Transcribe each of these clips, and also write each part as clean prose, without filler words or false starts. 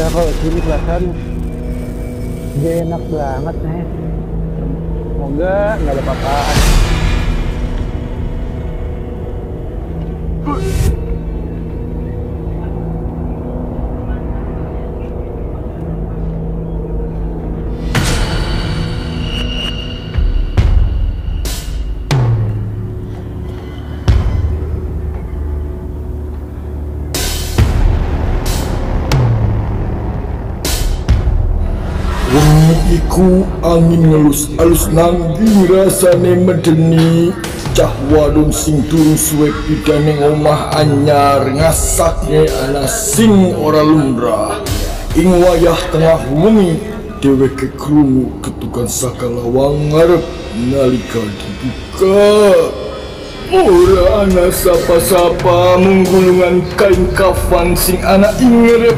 kalau sini kelihatan dia enak banget nih. Semoga nggak ada apa-apaan. Iku angin ngelus-alus nanggung rasane medeni cah wadon sing turun suwe pidane omah anyar ngasakne ana sing ora lumrah ing wayah tengah wengi dheweke krungu ketukan saka lawang ngarep nalika dibuka ora ana sapa-sapa mung gulungan kain kafan sing ana ing ngarep.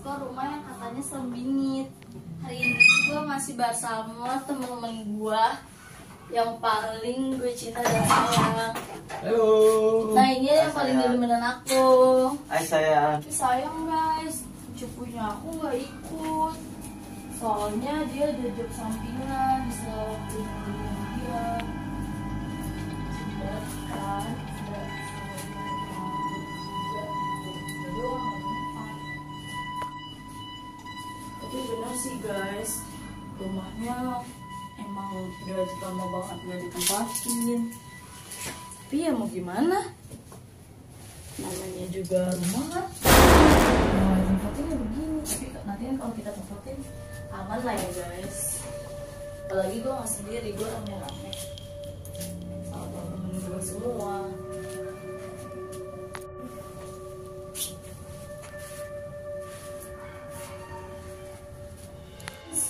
Rumah yang katanya serem bingit. Hari ini gue masih bersama temen-temen gue yang paling gue cinta dan sayang. Halo. Nah ini yang paling demenan aku. Hai sayang. Tapi sayang guys, cucunya aku nggak ikut. Soalnya dia ada job sampingan bisa punya dia. Kan? Tapi bener sih guys, rumahnya emang udah lama banget gak ditempatin. Tapi ya mau gimana, namanya juga rumah kan. Nah tempatnya begini, tapi nanti kan kalau kita tempatin aman lah ya guys. Apalagi gue gak sendiri, gue rame-rame sama temen gue semua.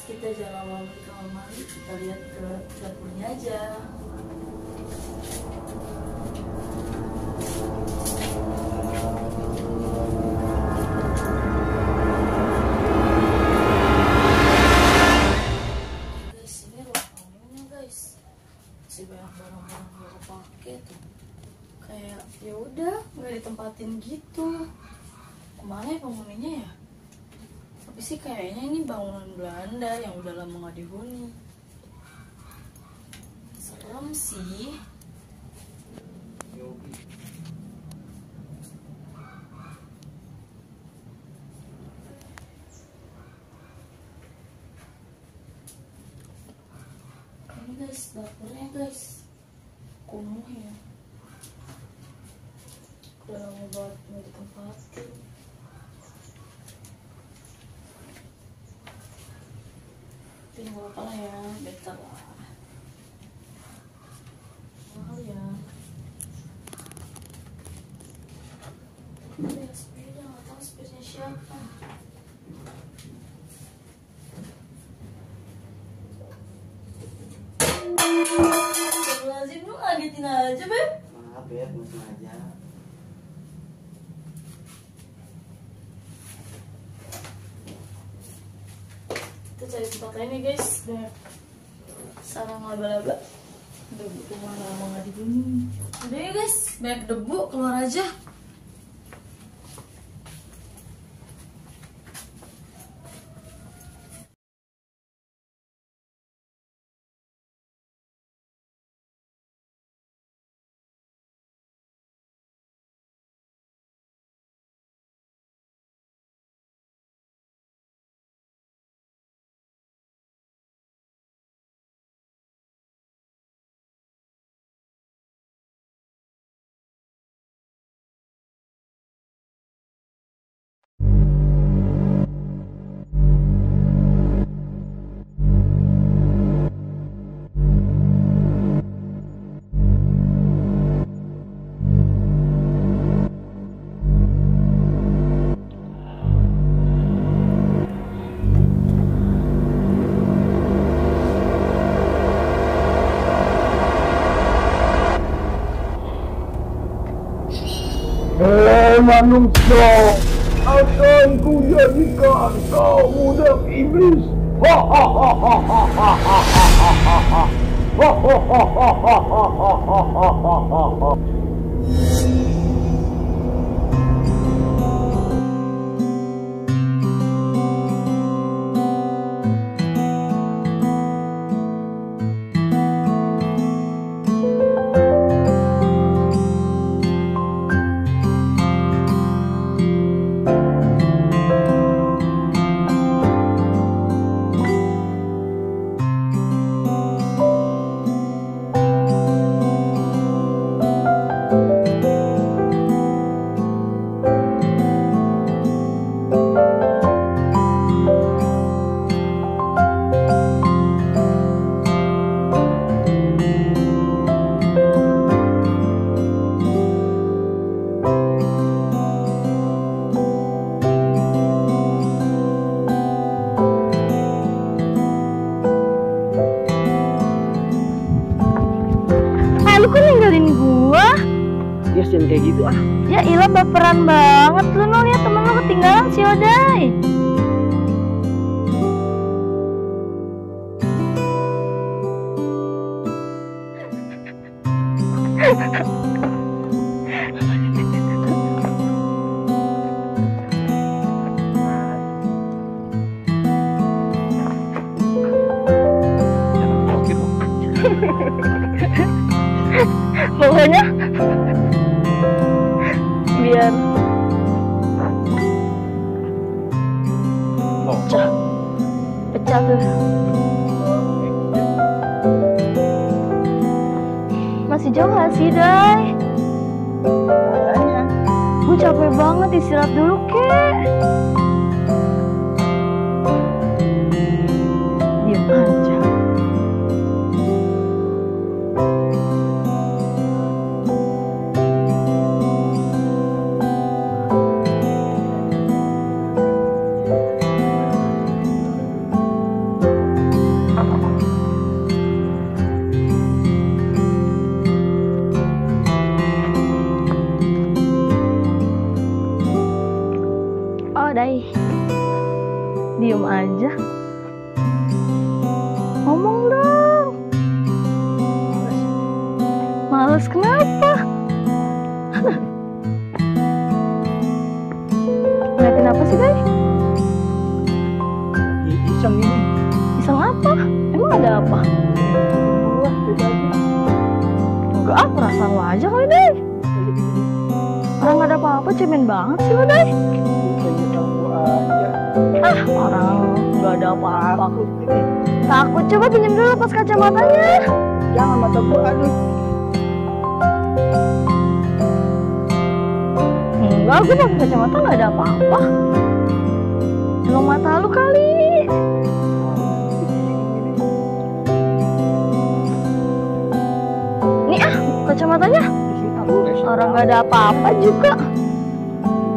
Kita jangan lama ke kamar, kita lihat ke dapurnya aja. Guys, ini ruangannya guys, masih banyak barang-barang gak kepake tuh. Kayak ya udah nggak ditempatin gitu. Kemana ya penghuninya ya? Tapi sih kayaknya ini bangunan Belanda yang udah lama gak dihuni. Serem sih. Ini guys, dapurnya guys kumuh ya. Udah lama banget gak ditempatin. Tinggal apa lah ya, better lah. Mahal ya. Ada yang sepeda, gak tau sepedanya siapa. Lazim lu ngagetin aja, Beb. Maaf ya, belum sengaja. Kita cari tempat lain ya guys. Banyak sarang laba-laba. Debu kemana lama nggak digini. Udah ya guys, banyak debu, keluar aja. Manusia, akan ku jadikan kau budak iblis. Lu kan ninggalin gua. Ya jangan kayak gitu ah. Ya ilah baperan banget lu Nol ya, temen lu ketinggalan si Odai. Pokoknya biar pecah tuh. Masih jauh gak sih, Dai? Makanya Gue capek banget, istirahat dulu, kek. Diam aja. Dai, diem aja. Ngomong dong. Males kenapa? Ngeliatin apa sih, Dai? iseng ini. Iseng apa? Emang ada apa? Wah, beda aja. Enggak, aku rasa lo aja kali, Dai. Orang gak ada apa-apa, cemen banget sih lo, Dai. Ah, orang nggak ada apa-apa. Takut, coba pinjam dulu pas kacamatanya. Jangan, mata gua aduh. Enggak, gue pakai kacamata nggak ada apa-apa. Emang mata lu kali. Nih ah, kacamatanya. Orang nggak ada apa-apa juga.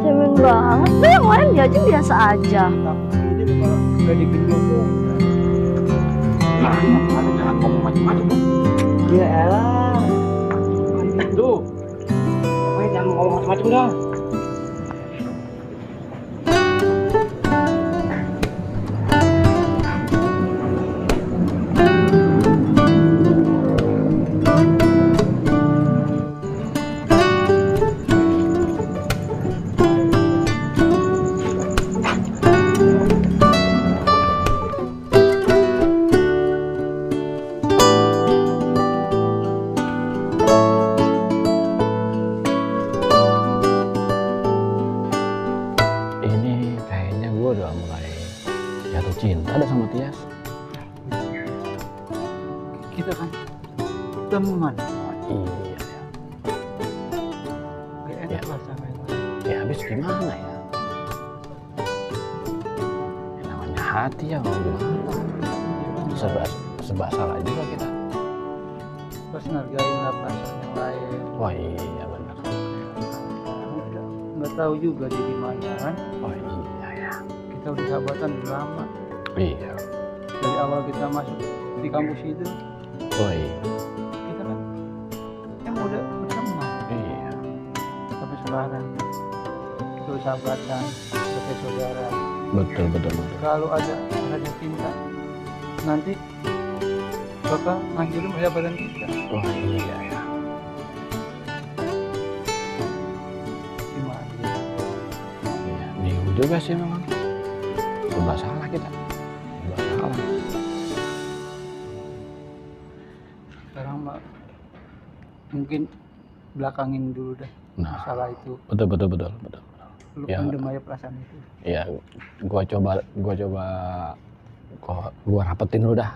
Cemen banget. Nah, yang lain dia aja biasa aja. Ini bakal udah digendong. Jangan ngomong macam-macam. Ya elah. Tuh. Pokoknya jangan ngomong macam-macam dah. ada sama Tias. Kita kan teman. Iya ya. Gak enak lah sama yang lain. Ya habis gimana ya? Ya, namanya hati ya mau gimana? Serba salah juga kita. Terus ngargain lah perasaan yang lain. Wah iya benar. Nggak tahu juga dia gimana kan. Oh iya ya. Kita udah sahabatan udah lama. Iya. Dari awal kita masuk di kampus itu, Oh iya. kita kan emang udah berteman. Iya. Sampai sekarang kita udah sahabatan, udah kayak saudara. Betul. Kalau ada rasa cinta, nanti bakal ngancurin persahabatan kita. Wah iya ya. Gimana? Iya. Bingung juga sih memang. Serba salah kita. Serba salah. Sekarang mah mungkin belakangin dulu dah Nah. masalah itu. Betul. Lu Ya. pendem aja perasaan itu. Ya, gua coba gua rapetin dulu dah,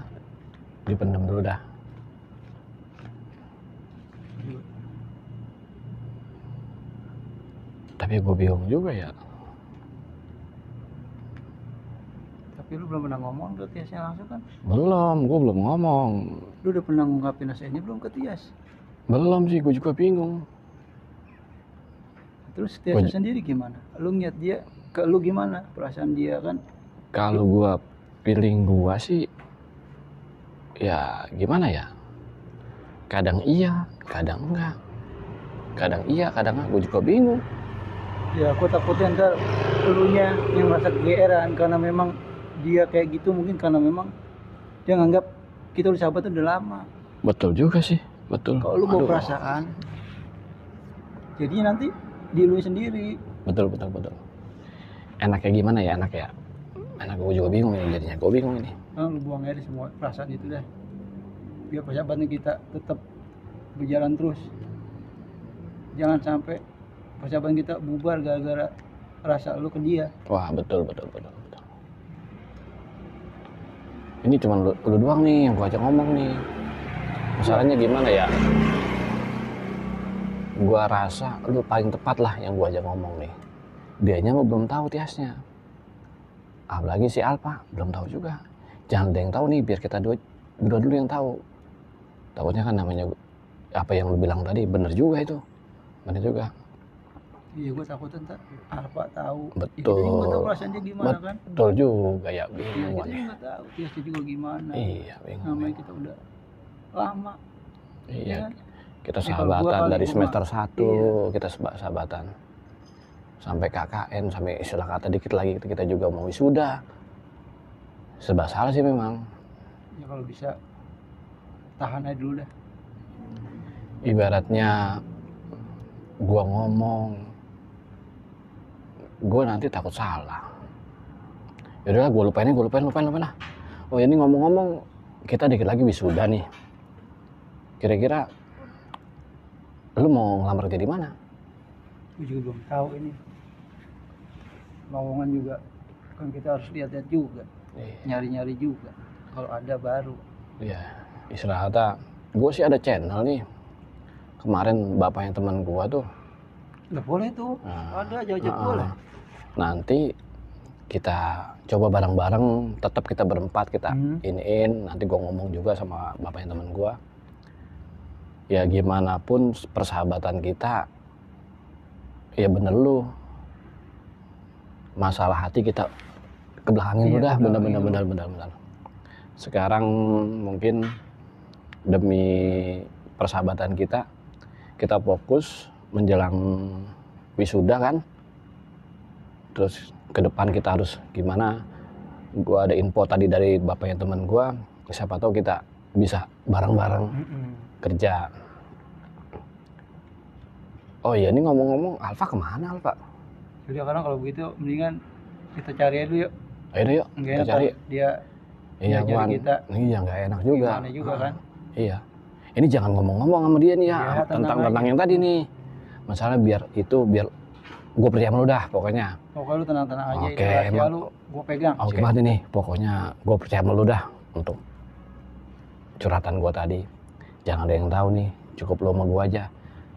dipendem dulu dah. Tapi gua bingung juga ya. Tapi lu belum pernah ngomong ke Tiasnya langsung kan? Gua belum ngomong. Lu udah pernah ngungkapin rasa ini belum ke Tias? Belum sih, gua juga bingung. Terus Tiasnya sendiri gimana? Lu ngeliat dia ke lu gimana? Perasaan dia kan? Kalau gua feeling gua sih, ya gimana ya? Kadang iya, kadang enggak. Kadang iya, kadang enggak. Gua juga bingung. Ya aku takutnya ntar elunya yang merasa kegeeran karena memang dia kayak gitu, mungkin karena memang dia nganggap kita udah sahabat udah lama. Betul juga sih, betul. Kalau lu bawa Aduh. perasaan, jadinya nanti di lu sendiri. Betul. Enaknya gimana ya, enak ya? Enak, gue juga bingung ini jadinya, gue bingung ini. Lu buang aja semua perasaan itu dah. Biar persahabatan kita tetap berjalan terus. Jangan sampai persahabatan kita bubar gara-gara rasa lu ke dia. Wah, betul. Ini cuma lu doang nih yang gue ajak ngomong nih. Masalahnya gimana ya? Gue rasa lu paling tepat lah yang gue ajak ngomong nih. Dianya mah belum tahu Tiasnya. Apalagi si Alfa belum tahu juga. Jangan ada yang tahu nih, biar kita berdua dulu yang tahu. Takutnya kan namanya apa yang lu bilang tadi bener juga itu. Bener juga. Iya, gue takut ntar Alfa tahu. Betul. Ya, kita juga nggak tahu perasaan dia gimana kan? Betul juga ya, Iya, bingung kita gua juga nih. nggak tahu Tiasnya juga gimana. Iya, bingung. Namanya kita udah lama. Iya. kan? Kita Ini kalau gua sahabatan kali dari gua semester mah. 1 Iya. kita sahabatan. Sampai KKN, sampai istilah kata dikit lagi kita juga mau wisuda. Serba salah sih memang. Ya kalau bisa tahan aja dulu dah. Ibaratnya gua ngomong, gua nanti takut salah. Yaudahlah, gua lupain lah. Oh ini ngomong-ngomong, kita dikit lagi wisuda nih. Kira-kira lu mau ngelamar kerja di mana? Gue juga belum tahu ini. Lowongan juga kan kita harus lihat-lihat juga, nyari-nyari juga. Kalau ada baru. Iya, istilah kata, gue sih ada channel nih. Kemarin bapaknya teman gue tuh. Lah boleh tuh, Nah, ada aja boleh. Nanti kita coba bareng-bareng, tetap kita berempat kita iniin. Nanti gue ngomong juga sama bapaknya teman gue. Ya gimana pun persahabatan kita, ya bener lu. Masalah hati kita kebelakangin Iya, udah, kebelakangin bener. Sekarang mungkin demi persahabatan kita fokus menjelang wisuda kan. Terus ke depan kita harus gimana? Gua ada info tadi dari bapaknya teman gua, siapa tahu kita bisa bareng-bareng kerja. Oh iya, ini ngomong-ngomong, Alfa kemana Alfa? Jadi sekarang kalau begitu mendingan kita cari aja dulu yuk. Ayo yuk, Nggak kita enak cari. kalau dia Iya, nyari Wan. kita. Iya, nggak enak juga. Gimana juga kan? Iya. Ini jangan ngomong-ngomong sama dia nih ya, Iya, tenang tentang aja. yang tadi nih. Masalah biar gue percaya sama lu dah pokoknya. Pokoknya lu tenang-tenang aja. Oke, Ini rahasia emang- lu gue pegang. Oke banget nih, pokoknya gue percaya sama lu dah untuk curhatan gue tadi. Jangan ada yang tahu nih, cukup lu sama gue aja.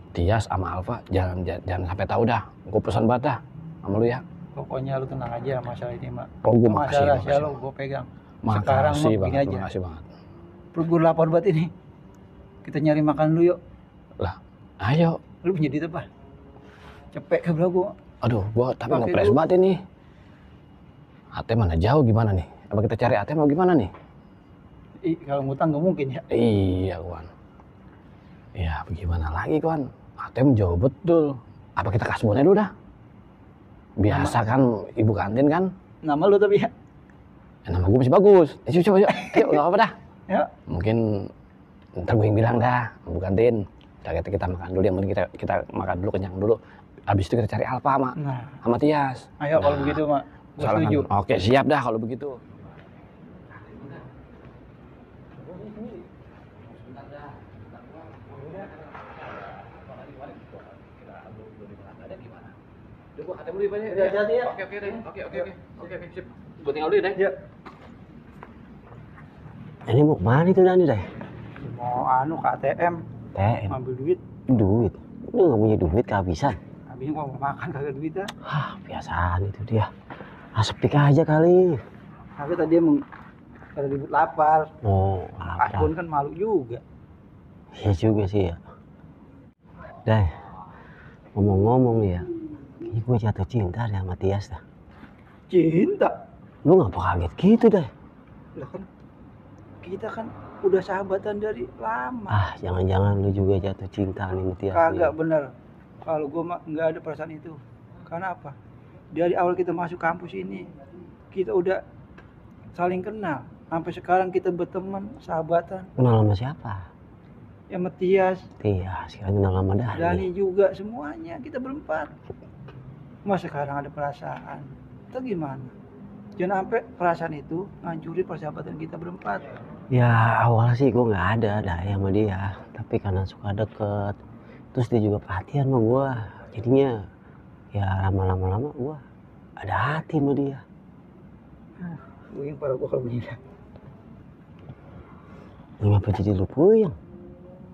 Tias sama Alfa jangan sampai tahu dah. Gue pesan banget dah sama lu ya. Pokoknya lu tenang aja masalah ini, Mak. Oh, gue makasih. Masalah rahasia lu gue pegang. Sekarang Makasih mah banget, gini aja. makasih banget. Perut gue lapar banget ini. Kita nyari makan dulu yuk. Ayo, Lu punya duit apa? Cepet ke belah gua. aduh, gue tapi Pakai ngepres dulu. banget ini. ATM mana jauh gimana nih? Apa kita cari ATM atau gimana nih? Ih, kalau ngutang gak mungkin ya. Iya, kawan. Ya, bagaimana lagi, kawan? ATM jauh betul. Apa kita kasbonin dulu dah? Biasa kan ibu kantin kan? Nama lu tapi ya. Nama gue masih bagus. Coba, yuk. Ayo, gak apa-apa dah. Ya. Mungkin ntar gue yang bilang dah, ibu kantin. Kita makan dulu, yang penting kita makan dulu, kenyang dulu. Habis itu kita cari Alfa Nah, sama Tias. ayo kalau Nah, begitu, Mak. Gua Salah setuju. kan? Oke, siap dah kalau begitu. Hati-hati ya. Oke, sip. Gue tinggal dulu deh. Ya. Ini mau kemana itu Dani deh? Mau anu ke ATM, TM, ambil duit. duit. Lu nggak punya duit kehabisan. Habisnya gua mau makan kagak duit ya. Hah, biasaan itu dia. Asepik aja kali. Tapi tadi emang ada duit lapar. Oh, Akun lapar. kan malu juga. Iya juga sih ya. Deh, ngomong-ngomong nih ya. Ini gue jatuh cinta deh sama Tias dah. Cinta. Lu ngapa kaget gitu deh? Lah kan kita kan udah sahabatan dari lama. Ah, jangan-jangan lu juga jatuh cinta nih sama Tias Kagak nih. bener. Kalau gua mah nggak ada perasaan itu. Karena apa? Dari awal kita masuk kampus ini, kita udah saling kenal. Sampai sekarang kita berteman, sahabatan. Kenal sama siapa? Ya Matias, Tias, kira kenal sama Dani. Dani juga, semuanya kita berempat. Mas sekarang ada perasaan. Itu gimana? Jangan sampai perasaan itu ngancurin persahabatan kita berempat. Ya awalnya sih gue nggak ada sama dia, tapi karena suka deket, terus dia juga perhatian sama gue, jadinya ya lama-lama gue ada hati sama dia. Mungkin para gua kalau begini. Ngapa jadi lu puyeng?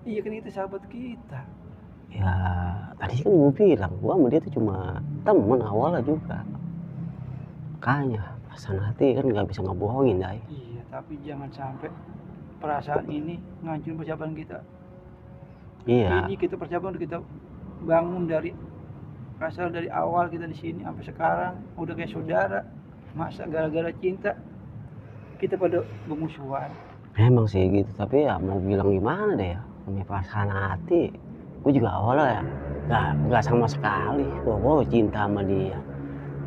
Iya kan itu sahabat kita. Ya tadi kan gue bilang gue sama dia tuh cuma temen awalnya juga. Makanya perasaan hati kan nggak bisa ngebohongin Dai. Iya, tapi jangan sampai perasaan ini ngancurin persahabatan kita. Iya. Ini kita persahabatan kita bangun dari asal dari awal kita di sini sampai sekarang udah kayak saudara. Masa gara-gara cinta kita pada bermusuhan? Memang sih gitu, tapi ya mau bilang gimana deh ya, namanya perasaan hati. Gue juga awalnya ya nggak sama sekali gue cinta sama dia.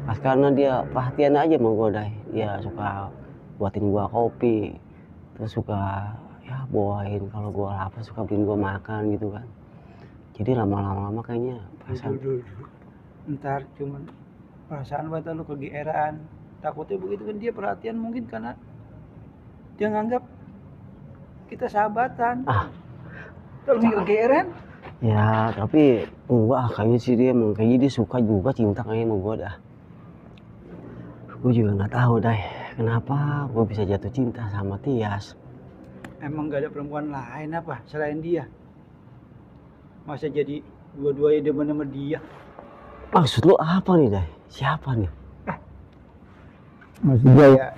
Pas karena dia perhatian aja sama gue Dai. Dia suka buatin gue kopi, terus suka ya bawain kalau gue lapar, suka beliin gue makan gitu kan. Jadi lama-lama kayaknya perasaan. Ntar cuman perasaan buat lu kegeeran. Takutnya begitu kan dia perhatian mungkin karena dia nganggap kita sahabatan. Kalau dia kegeeran, Ya tapi enggak, kayaknya sih dia emang kayaknya dia suka juga, cinta kayaknya sama gue dah. Gue juga nggak tahu Dai, kenapa gue bisa jatuh cinta sama Tias. emang gak ada perempuan lain apa selain dia? Masa jadi dua-duanya demen sama dia? Maksud lu apa nih Dai? Siapa nih? Maksud gue ya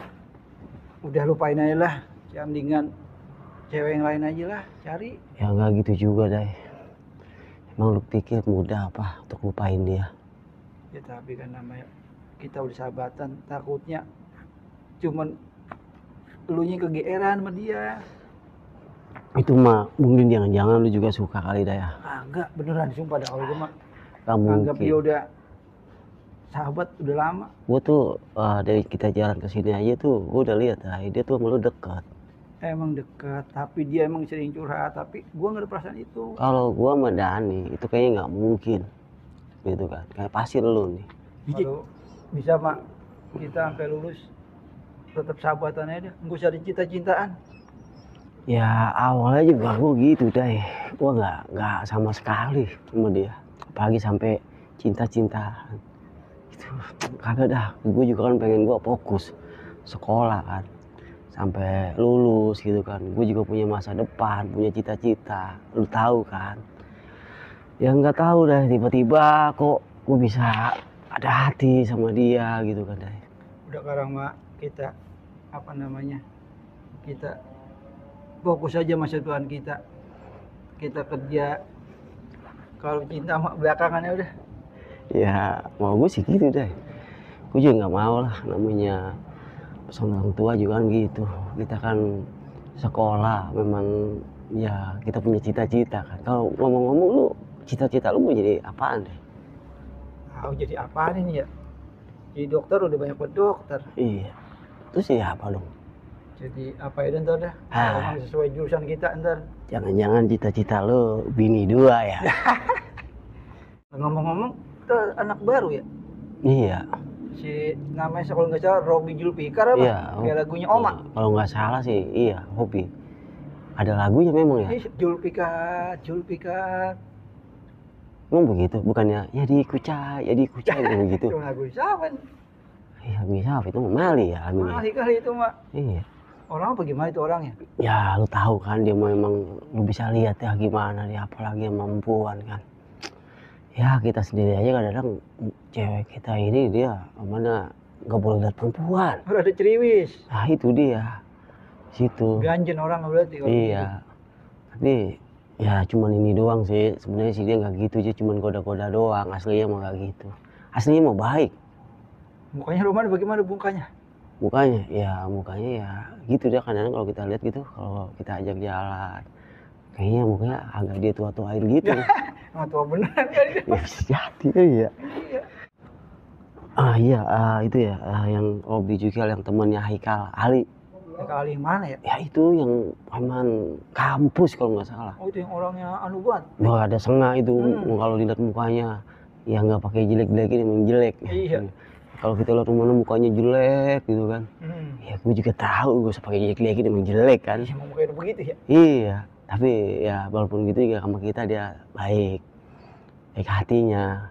udah lupain aja lah, mendingan cewek yang lain aja lah cari. Ya nggak gitu juga Dai. Emang lu pikir mudah apa untuk lupain dia? Ya tapi kan namanya kita udah sahabatan, takutnya cuman elunya kegeeran sama dia. Itu mah mungkin jangan-jangan lu juga suka kali Dai ya. Enggak, beneran sumpah dah awal gue mah Gak anggap dia mungkin. udah sahabat udah lama. Gue tuh dari kita jalan ke sini aja tuh gue udah lihat Dai, dia tuh sama lu dekat. Emang dekat, tapi dia emang sering curhat, tapi gue nggak ada perasaan itu. Kalau gue sama Dani itu kayaknya nggak mungkin, gitu kan? Kayak pasti lu nih. Kalau bisa mak kita sampai lulus tetap sahabatan aja, nggak usah ada cinta-cintaan. Ya awalnya juga gue gitu Dai, gue nggak sama sekali sama dia, apalagi sampai cinta-cintaan. kagak dah. Gue juga kan pengen gue fokus sekolah kan, sampai lulus gitu kan. Gue juga punya masa depan, punya cita-cita, lu tahu kan. Ya nggak tahu dah, tiba-tiba kok gue bisa ada hati sama dia gitu kan deh. Udah sekarang mah kita kita fokus aja masa depan kita kerja. Kalau cinta mah belakangannya udah. Ya mau gue sih gitu deh. Gue juga nggak mau lah, namanya pesan orang tua juga kan gitu. Kita kan sekolah memang ya kita punya cita-cita kan. Kalau ngomong-ngomong lu cita-cita lu mau jadi apaan deh? Jadi apaan ini ya? Jadi dokter, udah banyak dokter. Iya. Terus ya apa dong? Jadi apa ya ntar dah? Kalau sesuai jurusan kita ntar. Jangan-jangan cita-cita lu bini 2 ya? Ngomong-ngomong, itu anak baru ya? Iya. Si namanya kalau nggak salah Robby Julfikar apa? Iya. Kayak lagunya Oma. Kalau nggak salah sih, iya, Hobi. Ada lagunya memang ya? Julfikar. Emang begitu? Bukannya ya dikucai begitu? Itu lagu siapa? Iya, bisa itu Mali ya lagunya. Mali kali itu mak. Iya. Orang apa gimana itu orangnya? Ya lu tahu kan dia memang, lu bisa lihat ya gimana dia, apalagi yang perempuan kan. Ya kita sendiri aja kadang-kadang cewek kita ini dia mana nggak boleh lihat perempuan. Udah ada ceriwis. Nah itu dia, situ. Ganjen orang berarti. Iya. Tapi ya cuman ini doang sih. Sebenarnya sih dia nggak gitu aja, cuman goda-goda doang. Aslinya mah nggak gitu. Aslinya mau baik. Mukanya Roman bagaimana mukanya? Mukanya ya gitu dia kadang-kadang kalau kita lihat gitu, kalau kita ajak jalan. Kayaknya mukanya agak dia tua-tuain gitu. Emang tua beneran kali. Ya bisa jadi ya. Itu ya yang Robi juga yang temannya Haikal Ali. Haikal Ali mana ya? Ya itu yang paman kampus kalau nggak salah. Oh itu yang orangnya anu banget. Wah ada sengah itu kalau dilihat mukanya. Ya nggak pakai jelek-jelekin, emang jelek. Iya. Kalau kita lihat mana mukanya jelek gitu kan. Ya gue juga tahu gue pakai jelek-jelekin emang jelek kan. Emang mukanya begitu ya? Iya. Tapi ya walaupun gitu juga sama kita dia baik hatinya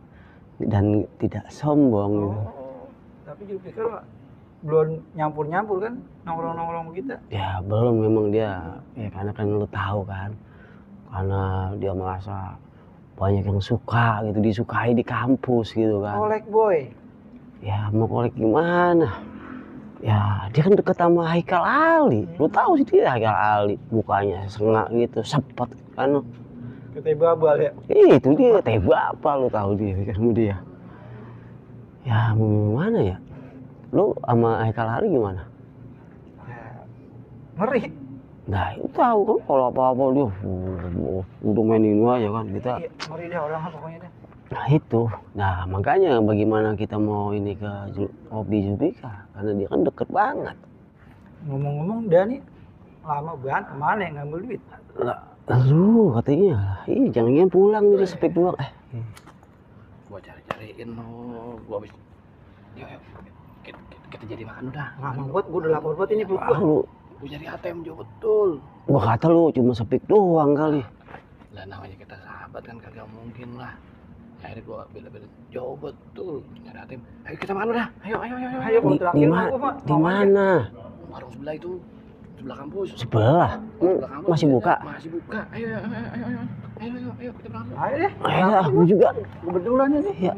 dan tidak sombong gitu. Tapi Julfikar belum nyampur kan nongkrong kita. Ya belum, memang dia ya karena kan lu tahu kan, karena dia merasa banyak yang suka gitu, disukai di kampus gitu kan. Kolek boy. Ya mau kolek gimana? Ya dia kan deket sama Haikal Ali. Lu tahu sih dia Haikal Ali, mukanya sengak gitu, sepet kan. Kayak babal ya. Itu dia teh bapak, lu tahu dia kamu dia. Ya mau gimana ya? Lu sama Haikal Ali gimana? Ya, ngeri. Nah itu tahu kan kalau apa-apa dia udah main ini aja kan kita. Iya, ngeri deh orang pokoknya deh. Nah itu, nah makanya bagaimana kita mau ini ke Robi Julfikar, karena dia kan deket banget. Ngomong-ngomong Dani lama banget kemana ya ngambil duit? Lu katanya, jangan pulang nih sepik doang. Gua cari-cariin lo, gua habis. Yuk, kita jadi makan udah. Lama buat, gua udah lapar buat ini perut gua. Gua cari ATM juga betul. Gua kata lu cuma sepik doang kali. Lah namanya kita sahabat kan kagak mungkin lah. Akhirnya gua bela-bela jauh betul nyari ATM. Ayo kita makan udah. Ayo. Di mana? Warung sebelah itu, sebelah kampus. Sebelah? Masih buka? Masih buka. Ayo kita berangkat. Ayo deh. Ayo, aku juga. Kebetulan ini. Ya.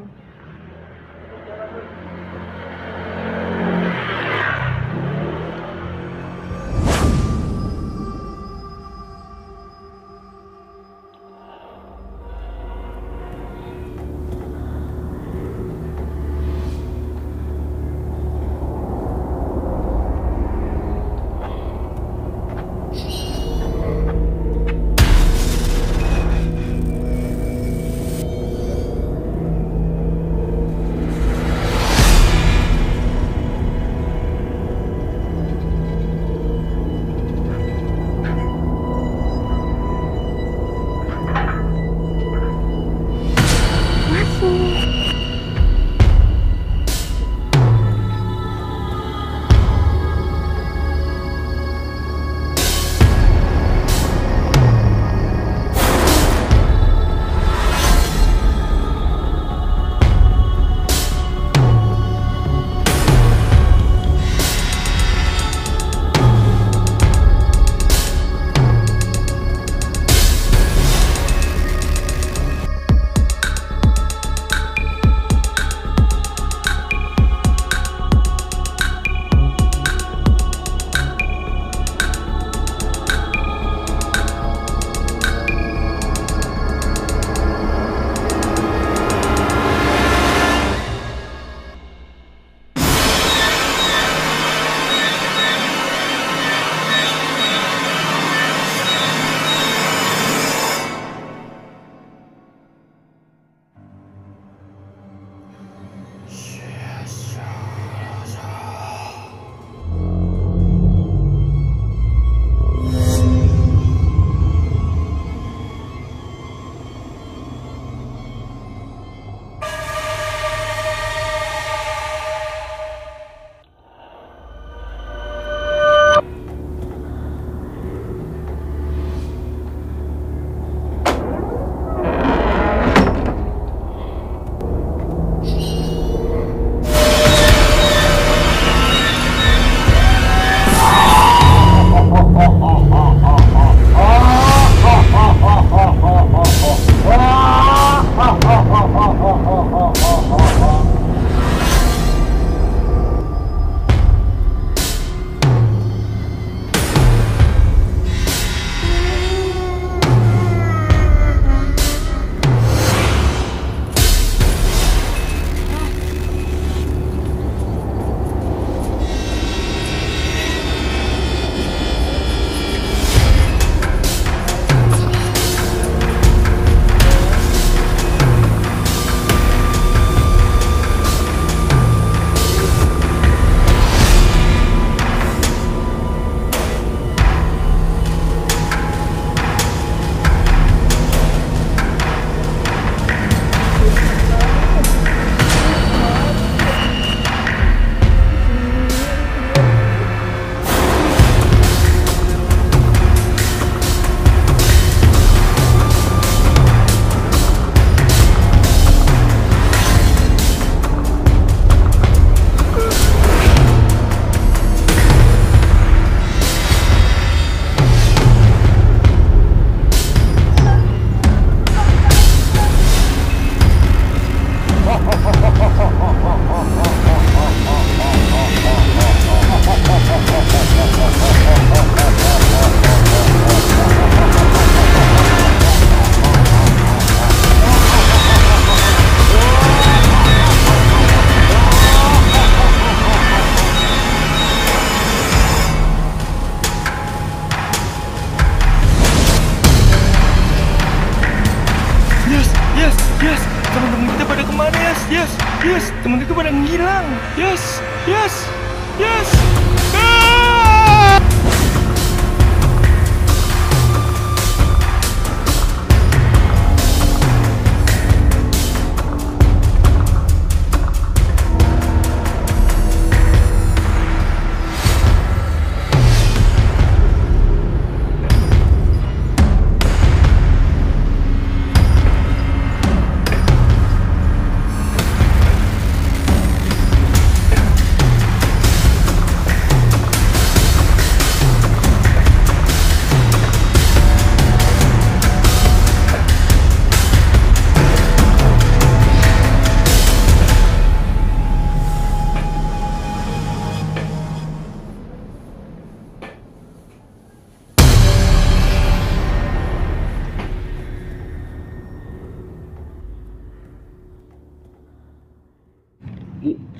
Yes, yes, temen-temenku pada ngilang. Yes, yes, yes.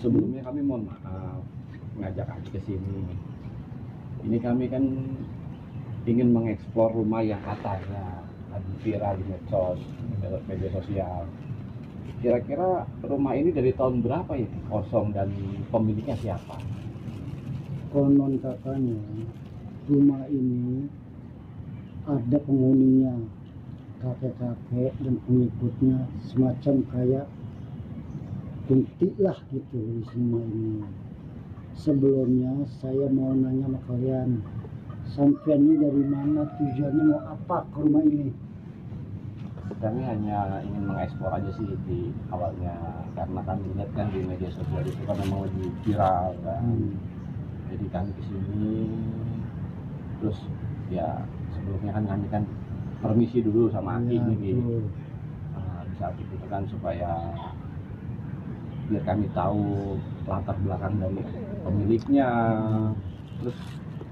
Sebelumnya kami mohon maaf ngajak Aki ke sini. Ini kami kan ingin mengeksplor rumah yang katanya lagi viral di medsos, media sosial. Kira-kira rumah ini dari tahun berapa ya kosong dan pemiliknya siapa? Konon katanya rumah ini ada penghuninya, kakek-kakek dan pengikutnya, semacam kayak kunti lah gitu di semua ini. Sebelumnya saya mau nanya sama kalian, sampean ini dari mana, tujuannya mau apa ke rumah ini? Kami hanya ingin mengeksplor aja sih di awalnya, karena kami lihat kan di media sosial itu kan memang lagi viral kan. Jadi kami kesini, terus ya sebelumnya kan kami kan permisi dulu sama Aki ini. Di saat itu kan supaya biar kami tahu latar belakang dari pemiliknya, terus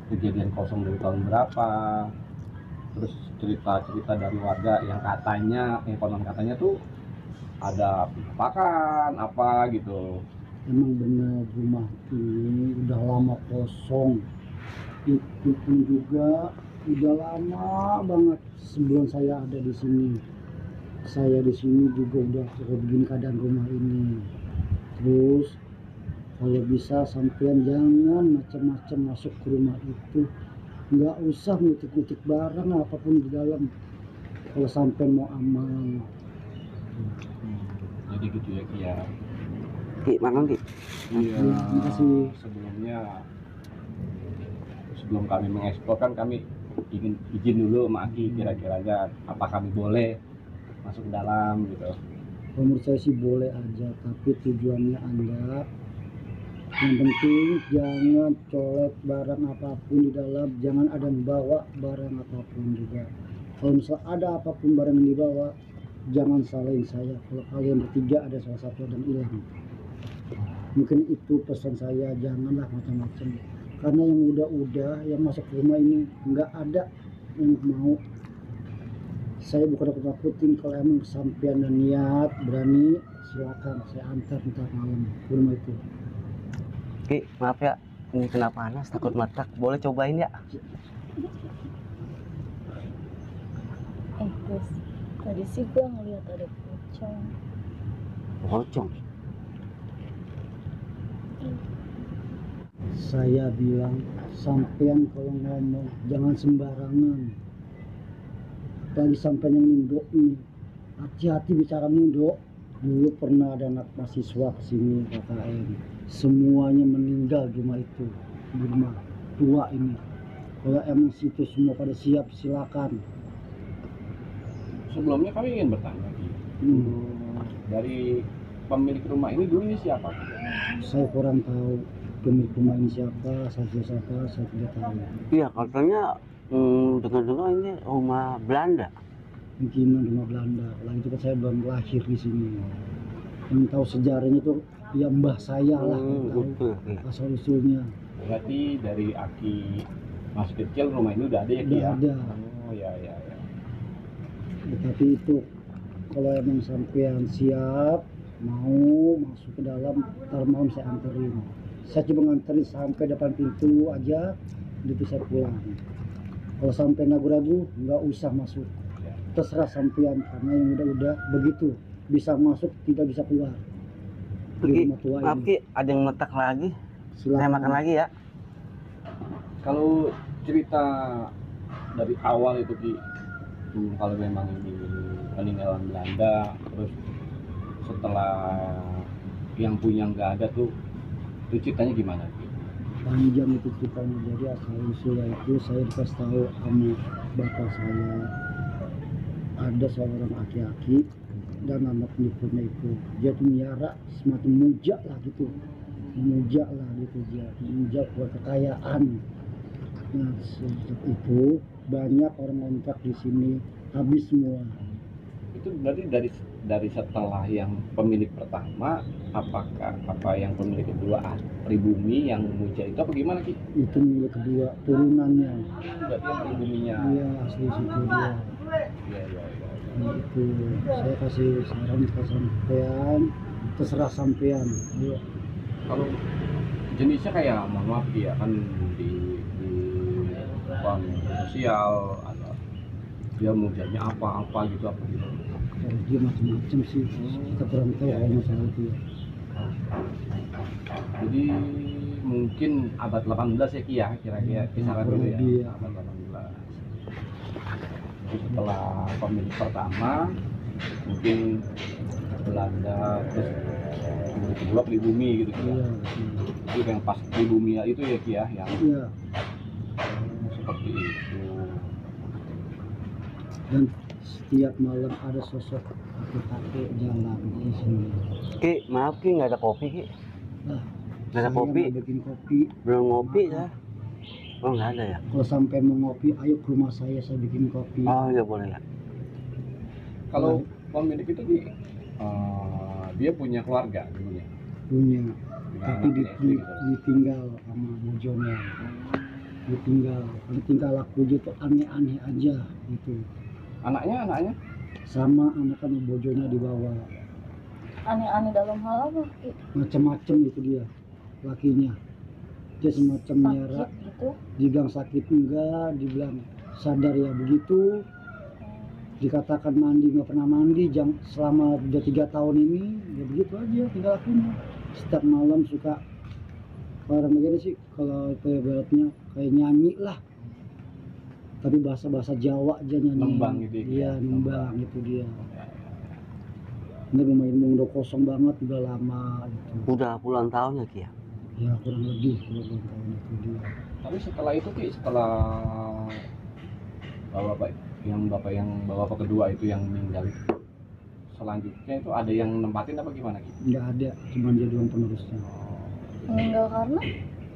kejadian kosong dari tahun berapa, terus cerita-cerita dari warga yang katanya, konon katanya tuh ada penampakan apa gitu. Emang benar rumah ini udah lama kosong. Itu pun juga udah lama banget sebelum saya ada di sini. Saya di sini juga udah begini keadaan rumah ini. Terus kalau bisa sampean jangan macam-macam masuk ke rumah itu, nggak usah ngutik-ngutik barang apapun di dalam kalau sampean mau aman. Jadi gitu ya Ki ya. Ki, makan Ki. Iya. Makasih. Sebelum kami mengeksplor kan kami izin dulu sama Aki, kira-kira apa kami boleh masuk ke dalam gitu. Menurut saya sih boleh aja, tapi tujuannya Anda yang penting jangan colek barang apapun di dalam, jangan ada yang bawa barang apapun juga. Kalau misal ada apapun barang yang dibawa, jangan salahin saya. Kalau kalian bertiga ada salah satu yang hilang, mungkin itu pesan saya, janganlah macam-macam. Karena yang udah yang masuk ke rumah ini nggak ada yang mau. Saya bukan nakut-nakutin, kalau emang sampean dan niat berani silakan saya antar ntar malam ke rumah itu. Ki, maaf ya, ini kena panas takut meledak, boleh cobain ya? Gus, tadi sih gua ngeliat ada pocong. Pocong? Saya bilang sampean kalau ngomong jangan sembarangan. Lagi sampean yang nindo ini, hati-hati bicara nindo. Dulu pernah ada anak mahasiswa kesini KKN, semuanya meninggal di rumah itu, di rumah tua ini. Kalau emang situ semua pada siap, silakan. Sebelumnya kami ingin bertanya Ki, dari pemilik rumah ini dulunya siapa? Saya kurang tahu pemilik rumah ini siapa, saya tidak tahu. Iya, katanya dengar-dengar ini rumah Belanda. Mungkin rumah Belanda. Lagi itu kan saya belum lahir di sini. Yang tahu sejarahnya itu ya mbah saya lah, tahu asal usulnya. Berarti dari Aki masih kecil rumah ini udah ada ya Ki ya? Udah ada. Oh ya. Tapi itu kalau emang sampean siap mau masuk ke dalam, ntar malam saya anterin. Saya cuma nganterin sampai depan pintu aja, itu saya pulang. Kalau sampai ragu-ragu nggak usah masuk, terserah sampean, karena yang udah begitu bisa masuk tidak bisa keluar. di rumah tua Maaf ini. Ki, ada yang meletak lagi. Saya Silakan. makan lagi ya. Kalau cerita dari awal itu Ki, kalau memang ini peninggalan Belanda, terus setelah yang punya nggak ada tuh, itu ceritanya gimana Ki? Panjang itu ceritanya. Jadi asal usulnya itu saya dikasih tahu sama bapak saya, ada seorang aki-aki dan nama penipunya itu dia tuh miara semacam mujak lah gitu, dia mujak buat kekayaan. Nah sejak itu banyak orang kontrak di sini, habis semua. Itu berarti dari setelah yang pemilik pertama, apakah apa yang pemilik kedua pribumi yang muja itu apa gimana Ki? Itu milik kedua turunannya. Berarti yang pribuminya. Iya asli situ dia. Iya. Nah, itu saya kasih saran ke sampean, terserah sampean. Ayo. Kalau jenisnya kayak mohon maaf Ki, ya kan di apa, media sosial atau dia mujanya apa gitu. Kalau dia macam-macam sih, kita kurang tahu kalau masalah itu ya. Jadi mungkin abad 18 ya Ki ya, kira-kira kisaran kurang dulu ya, lebih ya. abad 18. Jadi setelah pemilik pertama mungkin Belanda, terus pemilik kedua pribumi gitu Ki ya. Iya, Itu yang pas pribumi itu ya Ki ya, yang iya. seperti itu. Dan setiap malam ada sosok kakek jalan di sini. Ki, maaf Ki, nggak ada kopi Ki. Nah, Nggak ada saya kopi. mau bikin kopi. Belum ngopi ya. Oh nggak ada ya. Kalau sampai mau ngopi, ayo ke rumah saya bikin kopi. Oh iya boleh ya. Kalau pemilik itu Ki, dia punya keluarga dulunya. Punya, tapi anak istri gitu. ditinggal sama bojonya. Ditinggal, kalau tinggal laku dia tuh aneh-aneh aja gitu. Anaknya Sama anak sama bojonya dibawa. Aneh-aneh dalam hal apa? Ki? Macam-macam itu dia, lakinya. Dia semacam miara, Sakit gitu? dibilang sakit enggak, dibilang sadar ya begitu. Dikatakan mandi nggak pernah mandi, selama udah 3 tahun ini ya begitu aja tinggal lakunya. Setiap malam suka orang begini sih, kalau ibaratnya kayak nyanyi lah, tapi bahasa Jawa aja nyanyi. Nembang gitu ya? Iya nembang itu dia. Ini bermain mundo kosong banget udah lama gitu. Udah puluhan tahun ya Ki ya. Ya kurang lebih puluhan tahun itu dia. Tapi setelah itu Ki, setelah bapak yang kedua itu yang meninggal itu, selanjutnya itu ada yang nempatin apa gimana Ki? Nggak ada, cuma dia doang penerusnya. Meninggal karena?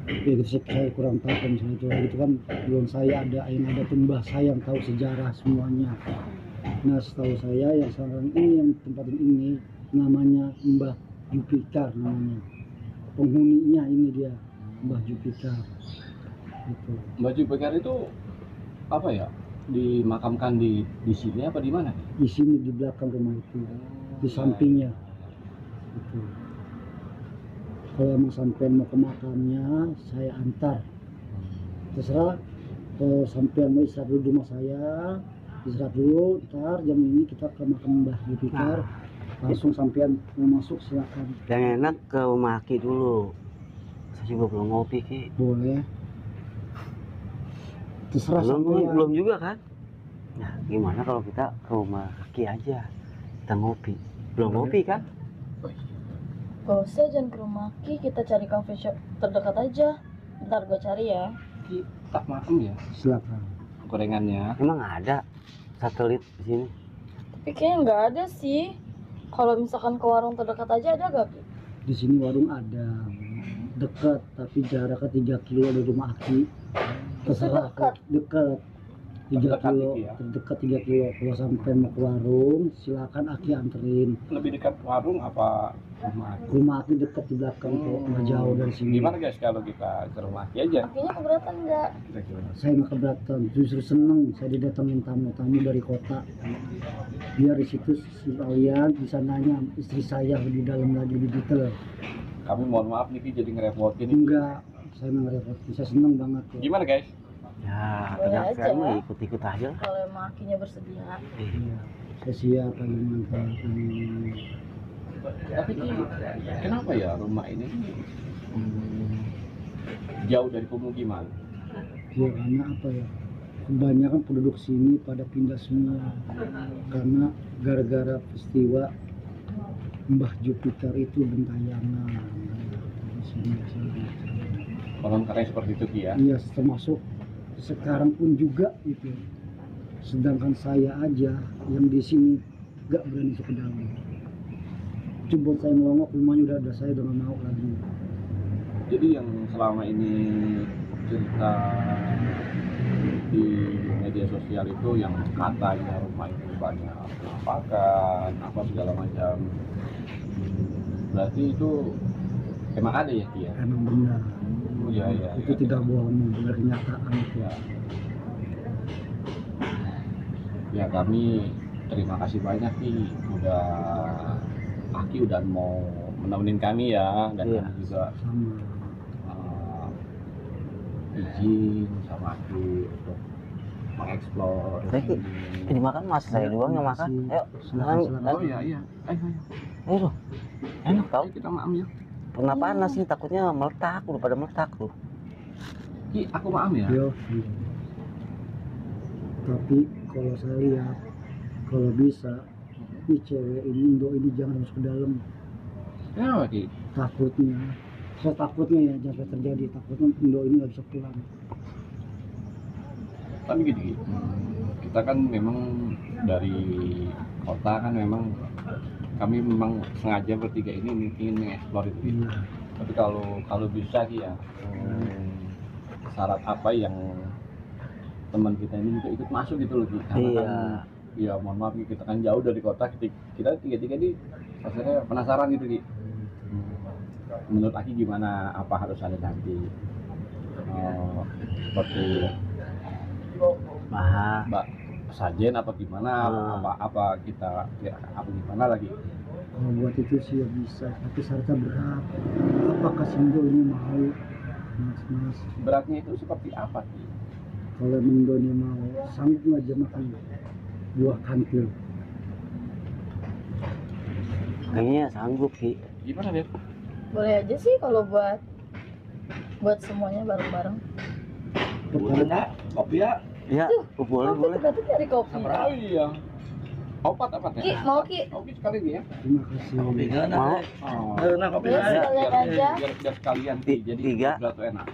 Ya itu saya kurang tahu kan misalnya itu kan belum saya ada yang ada tumbah saya yang tahu sejarah semuanya. Nah setahu saya yang sekarang ini yang tempatin ini namanya Mbah Jupiter namanya, penghuninya ini dia Mbah Jupiter gitu. Mbak Jupiter itu apa ya? Dimakamkan di sini apa di mana? Di sini di belakang rumah itu, di sampingnya gitu. Kalau emang sampai mau ke makamnya saya antar, terserah. Kalau sampai mau istirahat dulu di rumah saya, istirahat dulu, ntar jam ini kita ke makam Mbah Jupiter. Langsung sampean mau masuk silakan. Yang enak ke rumah Ki dulu. Saya juga belum ngopi Ki. Boleh. Terserah sampean. Belum juga kan? Nah gimana kalau kita ke rumah Ki aja, kita ngopi. Belum ngopi kan? Gak usah, jangan ke rumah Ki, kita cari cafe shop terdekat aja. Ntar gue cari ya. Ki, tak makan ya Silakan. gorengannya. Emang ada satelit di sini? Tapi kayaknya nggak ada sih. Kalau misalkan ke warung terdekat aja ada gak Ki? Di sini warung ada, dekat tapi jaraknya 3 kilo dari rumah Aki. Terserah Dekat? dekat 3 Terdekat kilo, Aki ya? terdekat 3 kilo. Kalau sampai mau ke warung silakan Aki anterin. Lebih dekat warung apa rumah? Rumah Aki dekat di belakang kok, nggak jauh dari sini. Gimana guys kalau kita ke rumah Ki aja? Akhirnya keberatan nggak? Kira-kira. Saya nggak keberatan, justru seneng saya didatengin tamu-tamu dari kota. Biar di situ kalian bisa nanya istri saya lebih dalam lagi, lebih detail. Kami mohon maaf nih Ki, jadi ngerepotin. Enggak, saya ngerepotin, saya seneng banget kok. Gimana guys? Ya, Boleh kita aja. sekarang mah ikut-ikut aja lah. Kalau emang Akinya bersedia. Iya, saya siap lagi manfaat ini. Tapi kenapa ya rumah ini jauh dari pemukiman? Ya karena apa ya, kebanyakan penduduk sini pada pindah semua karena gara-gara peristiwa Mbah Jupiter itu bentayangan di sini. Konon katanya seperti itu Ki ya. Iya, termasuk sekarang pun juga itu. Sedangkan saya aja yang di sini gak berani masuk ke dalam. Coba saya ngelongok, rumahnya udah ada, saya udah gak mau lagi. Jadi yang selama ini cerita di media sosial itu yang katanya rumah itu banyak penampakan apa segala macam, berarti itu emang ada ya Ki ya? Emang benar. Oh iya iya. Itu tidak bohong, benar kenyataan itu. Ya. Ya kami terima kasih banyak Ki, Aki udah mau menemenin kami ya, dan Iya. kami juga Sama. izin sama Aki untuk mengeksplor. Ki, ini makan mas, saya doang yang makan. Ayo, Silakan, silakan. Oh iya iya. Ayo. ayo loh. Enak tau. Ayo kita maam ya. Pernah panas nih, takutnya meletak, udah pada meletak tuh. Ki, aku maam ya. Yo, iya. Tapi kalau saya lihat, kalau bisa, ini cewek ini, Indo ini jangan masuk ke dalam. Kenapa Ki? Takutnya, saya takutnya ya jangan terjadi. Takutnya Indo ini nggak bisa pulang. Tapi gitu Ki. Kita kan memang dari kota kan memang kami memang sengaja bertiga ini ingin mengeksplor itu Ki. Iya. Tapi kalau bisa Ki ya, syarat apa yang teman kita ini juga ikut masuk gitu loh Ki. Karena Iya. kan ya mohon maaf Ki, kita kan jauh dari kota, kita tiga-tiga ini akhirnya penasaran gitu Ki. Menurut Aki gimana, apa harus ada nanti seperti Mahal. Mbak sajen apa gimana, apa kita ya, apa gimana lagi? Kalau buat itu sih ya bisa, tapi syaratnya berat. Apakah si Indo ini mau? Mas, Beratnya itu seperti apa Ki? kalau Indo ini mau, sanggup nggak aja makan buah kantil? Kayaknya sanggup Ki. Gimana Beb? Boleh aja sih kalau buat semuanya bareng-bareng. Kopi ya? Ya, boleh. Berarti dari kopi. Samurai ya. Opat apa Ki, teh? mau Ki? Kopi sekali nih ya. Terima kasih. Mau? Nah, kopi Boleh sekalian aja. biar sekalian Ki. Jadi Tiga. berat tuh enak.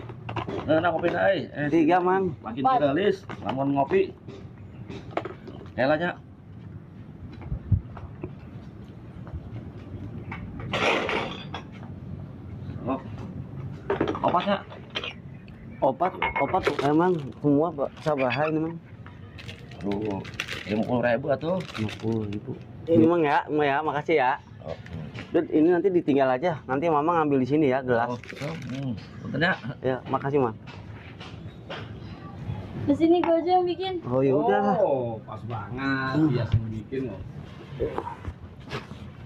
Nah, kopi naik. 3 mang. Makin Empat. dirilis, namun ngopi. Kelanya. Oh. Opatnya. Opat emang semua sabaha ini mang. Aduh, 50.000 atuh. 50.000. Ini mang ya, makasih ya. Oh. Dud, ini nanti ditinggal aja. Nanti mama ngambil di sini ya gelas. Punten ya. Ya, makasih mang. Di sini gue aja yang bikin. Oh ya udah lah. Oh, pas banget. Biasa bikin loh.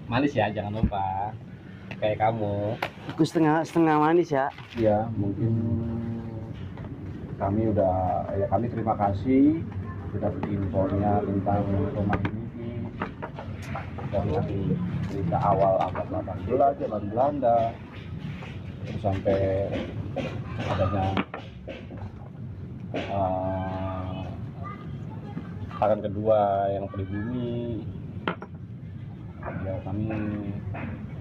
Manis ya, jangan lupa. Kayak kamu. Aku setengah manis ya. Ya, mungkin kami terima kasih sudah infonya tentang rumah ini Ki. Dari cerita awal abad 18 zaman Belanda terus sampai adanya tangan kedua yang pribumi. Ya kami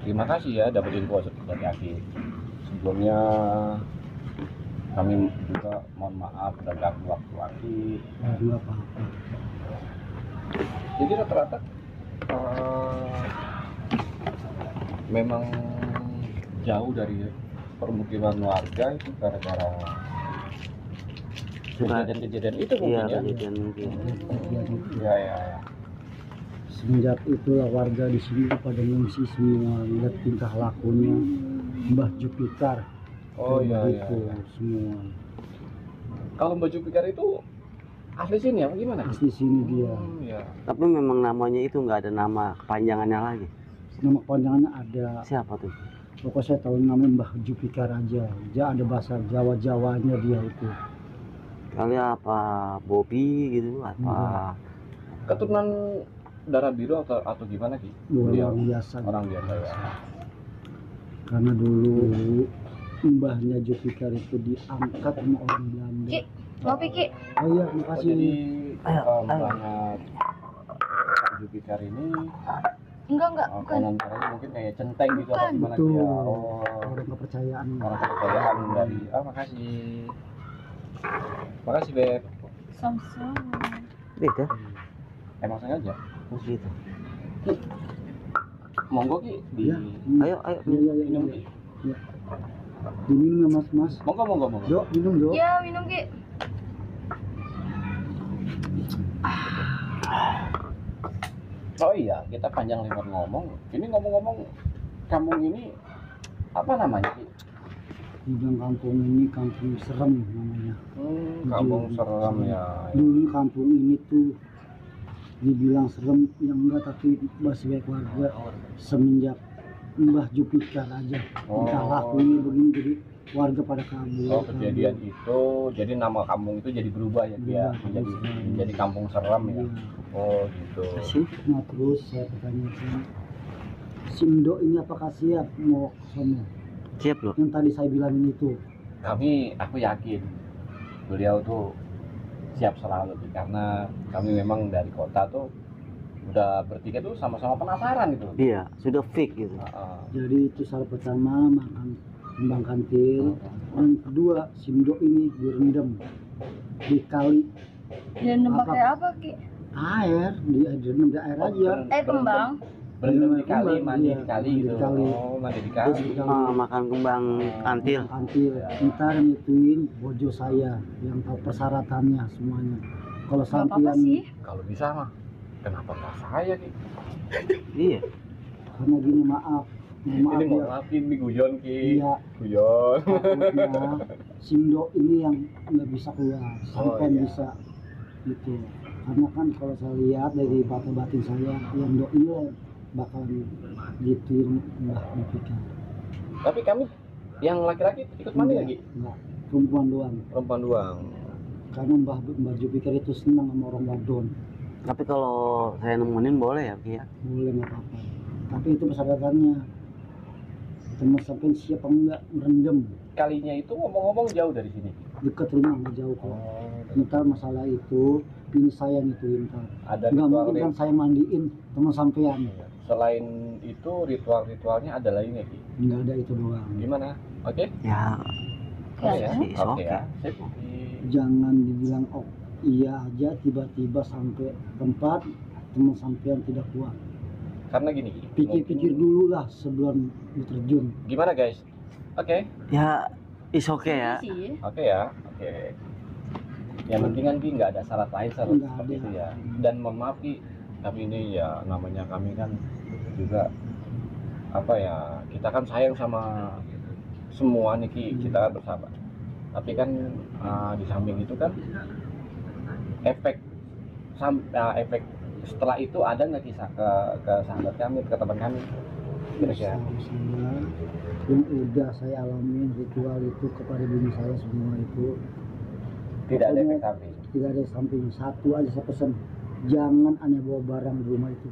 terima kasih ya dapat info dari Aki. Sebelumnya kami juga mohon maaf udah ganggu waktu Aki. Nggak apa-apa. Jadi rata-rata memang jauh dari permukiman warga itu gara-gara kejadian-kejadian itu Iya, mungkin ya. kejadian mungkin. Ya. Semenjak itulah warga di sini pada ngungsi semua, lihat tingkah lakunya Mbah Jupiter. Oh iya. Itu semua Kalau Mbak Jupiter itu asli sini apa gimana? asli sini dia. Iya. Tapi memang namanya itu nggak ada nama kepanjangannya lagi. Nama kepanjangannya ada. Siapa tuh? Pokoknya saya tahu namanya Mbah Jupiter aja. Dia ada bahasa Jawa-Jawanya dia itu. Kali apa Bobby gitu apa? Keturunan darah biru atau gimana Ki? orang biasa. Orang biasa ya. Karena dulu mbahnya Jupiter itu diangkat sama orang Belanda. Ki, ngopi Ki. Oh iya, Oh, makasih. jadi Ayo. mbahnya Jupiter ini Enggak, bukan. konon katanya mungkin kayak centeng gitu Bukan. atau gimana Betul. Ki ya? Oh, Orang kepercayaan. orang kepercayaan dari makasih. Makasih Beb. Sama-sama. Gitu. Emang sengaja. Gitu. Monggo Ki di Ya. Ayo. Iya. minum Ki. Ya. Diminum ya Mas. Monggo. Dok, minum dok. Ya, minum Ki. Oh iya, kita panjang lebar ngomong. Ini ngomong-ngomong, kampung ini apa namanya Ki? Dibilang kampung ini kampung serem namanya. Kampung serem ya. Dulu kampung ini tuh dibilang serem, yang enggak, tapi masih banyak warga semenjak Mbah Jupiter aja. Entah lakunya begini, jadi warga pada kabur. Oh, kejadian itu, jadi nama kampung itu jadi berubah ya Ki ya, menjadi kampung serem ya. Iya. Oh gitu. Nah terus saya pertanyakan, Sindo ini apakah siap mau ke sana? Siap loh. Yang tadi saya bilangin itu. Aku yakin beliau tuh siap selalu Ki, karena kami memang dari kota tuh udah bertiga tuh sama-sama penasaran gitu. Iya, sudah fix gitu. Jadi itu salah pertama makan kembang kantil. Dan kedua, Sindo ini direndam di kali Dan Apa? pakai apa Ki? air, direndam di air aja. Kembang. Berendam di kali, Kembang, mandi iya, di kali mandi gitu. di kali. Oh, mandi di Terus kali. di kali Makan kembang kantil. kantil. Ntar ngituin bojo saya yang tahu persyaratannya semuanya. Kalau Gak apa-apa sampean sih. Kalau bisa mah, kenapa nggak saya Ki? Iya. karena gini maaf Ini ya, mau ngapain nih guyon Ki? iya Guyon. takutnya Sindo ini yang nggak bisa keluar sampai iya. bisa gitu, karena kan kalau saya lihat dari batin saya yang doi bakal gituin Mbah Jupiter. Tapi kami yang laki-laki ikut mandi lagi? Enggak, perempuan doang, Perempuan doang. karena Mbah Jupiter itu senang sama orang wadon. Tapi kalau saya nemenin boleh ya Ki ya? Boleh, nggak apa-apa, tapi itu persyaratannya teman sampai siapa enggak merendam Kalinya itu ngomong-ngomong jauh dari sini. dekat rumah, nggak jauh kok. Oh, Ntar masalah itu ini saya ngituin ntar. ada Nggak ritual mungkin kan saya mandiin teman sampean. Selain itu ritual-ritualnya ada lagi nggak Ki? Nggak ada itu doang. Gimana? Oke? Ya, Oke ya. sih, Oke oke. ya. Sip. Jangan dibilang oh iya aja tiba-tiba sampai tempat teman sampean tidak kuat. Karena gini. Ki, Pikir-pikir dulu lah sebelum terjun. Gimana guys? Oke. ya is oke ya. Sih. Oke ya. Oke. Yang penting kan Ki nggak ada syarat lain syarat Nggak seperti ada. itu ya. Dan mohon maaf Ki, tapi ini ya namanya kami kan juga apa ya, kita kan sayang sama semua nih Ki, kita kan bersahabat. Tapi kan di samping itu kan efek efek setelah itu ada nggak kisah ke sahabat kami, ke teman kami? Kira-kira. Saya yang udah saya alamin ritual itu kepada bini saya semua itu Tidak ada pokoknya efek samping. tidak ada samping. Satu aja saya pesan, jangan aneh bawa barang di rumah itu.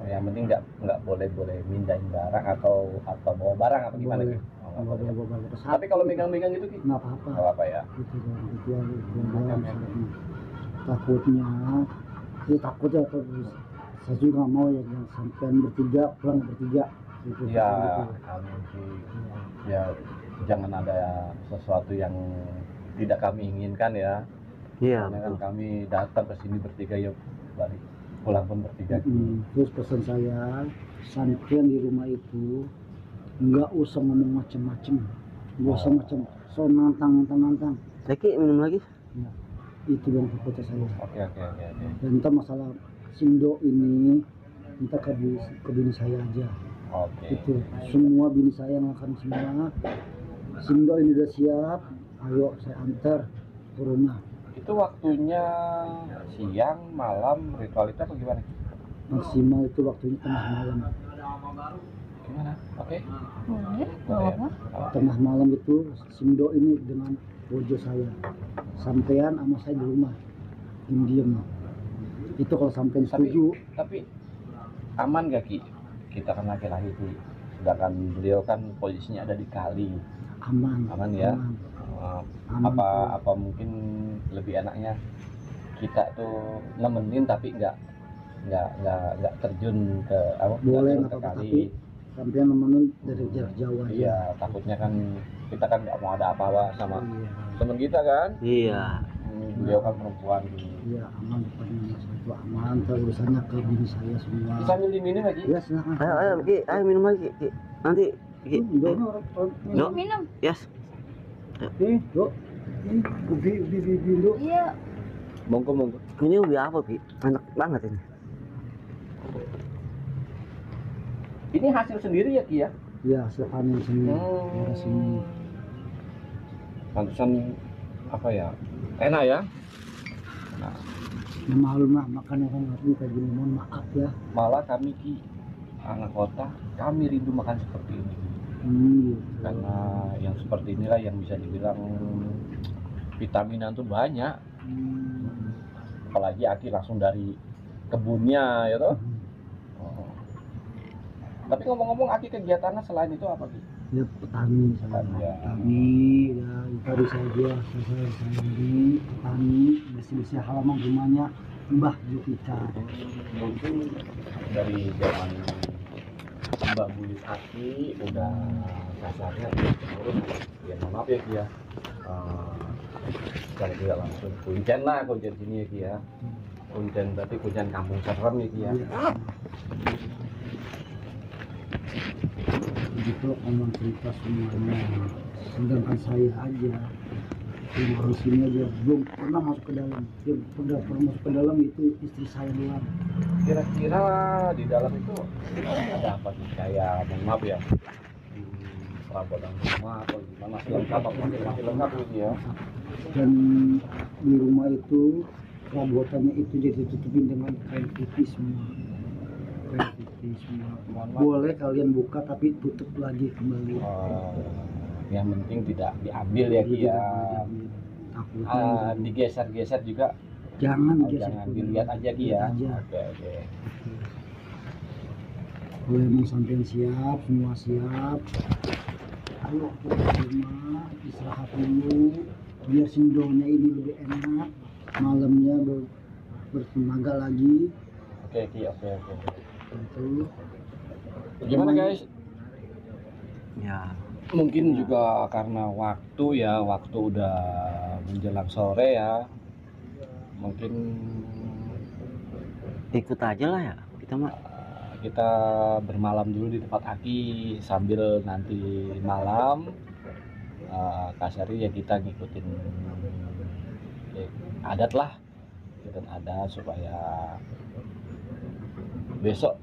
Yang penting nggak boleh mindahin barang atau bawa barang atau gimana Boleh. Ki? Oh, nggak Nggak boleh. boleh bawa barang. Tapi kalau megang-megang itu Ki? nggak apa-apa. Nggak apa ya. Itu kan ritual doang. Takutnya takutnya terus saya juga nggak mau ya yang sampean bertiga pulang bertiga gitu. Ya, Gitu. amin Ki. Ya, jangan ada sesuatu yang tidak kami inginkan ya. Iya, Karena kan betul. kami datang ke sini bertiga ya balik pulang pun bertiga. Terus pesan saya, sampean di rumah itu nggak usah ngomong macem-macem, nggak usah macem, so nantang. Lagi minum lagi. Ya, itu yang kata saya. Oke. Dan ntar masalah Sindo ini, ntar ke bini saya aja. Oke. Itu semua bini saya yang akan semua. Sindo ini udah siap, ayo saya antar ke rumah. Itu waktunya siang, malam, ritual itu apa gimana? Maksimal itu waktunya tengah malam. Gimana? Oke. Boleh, nggak Boleh ya? apa-apa. Tengah malam itu Sindo ini dengan bojo saya, sampean sama saya di rumah diem-diem. Itu kalau sampean setuju. Tapi aman gak Ki? Kita kan laki-laki Ki, sedangkan beliau kan posisinya ada di kali. Aman ya. Aman. Apa mungkin lebih enaknya kita tuh nemenin tapi nggak terjun ke Boleh, nggak terjun nggak ke apa-apa, kali. tapi sampai nemenin dari jarak jauh aja. Iya, takutnya kan kita kan nggak mau ada apa-apa sama Iya. temen kita kan. Iya. Beliau kan perempuan. Iya, aman pokoknya masalah itu aman. Terus urusannya ke bini saya semua. Sambil diminum lagi. Ya silakan. Ayo Ki, ayo minum lagi Ki. Nanti Ki. Ini orang Dok. Minum. Yes. nih, Dok. Ini ubi Dok. Iya. Monggo. Ini ubi apa Ki? Enak banget ini. Ini hasil sendiri ya Ki ya? Iya, hasil panen sini. Daerah sini. Pantesan apa ya? Enak ya? Nah, Ya malum lah, makan orang ngerti kayak gini. Mohon maaf ya. malah kami Ki anak kota, kami rindu makan seperti ini. Gitu. Karena yang seperti inilah yang bisa dibilang vitaminan tuh banyak. Apalagi Aki langsung dari kebunnya ya toh. Oh. Tapi ngomong-ngomong Aki kegiatannya selain itu apa Ki? Ya petani saya. Ya. Petani ya tadi saya ini petani bersih-bersih halaman rumahnya Mbah Jupiter. Mungkin dari zaman Mbak Buyut Aki udah kasarnya turun ya mohon maaf ya Ki ya. Kalau tidak langsung kuncen sini ya Ki ya. Kuncen berarti kuncen kampung serem ya Ki ya. Begitu ngomong cerita semuanya. Sedangkan saya aja di sini aja belum pernah masuk ke dalam. Yang pernah masuk ke dalam itu istri saya doang. Kira-kira di dalam itu ada apa nih? Kayak mohon maaf ya di perabotan rumah atau gimana masih lengkap apa masih lengkap ini ya. Dan di rumah itu perabotannya itu jadi tutupin dengan kain putih semua. Kain putih semua. Boleh kalian buka tapi tutup lagi kembali. Yang penting tidak diambil ya Ki ya. Digeser-geser juga Jangan digeser. jangan dilihat aja Ki ya. Lihat aja. Oke. Kalau emang sampean siap, semua siap. Ayo kita ke rumah, istirahat dulu. Biar sindonya ini lebih enak. Malamnya bertenaga lagi. Oke Ki, oke. Gitu. Gimana guys? Ya. Mungkin juga karena waktu udah menjelang sore ya. Mungkin Ikut aja lah ya. kita bermalam dulu di tempat Aki sambil nanti malam kasari ya kita ngikutin adat lah, supaya besok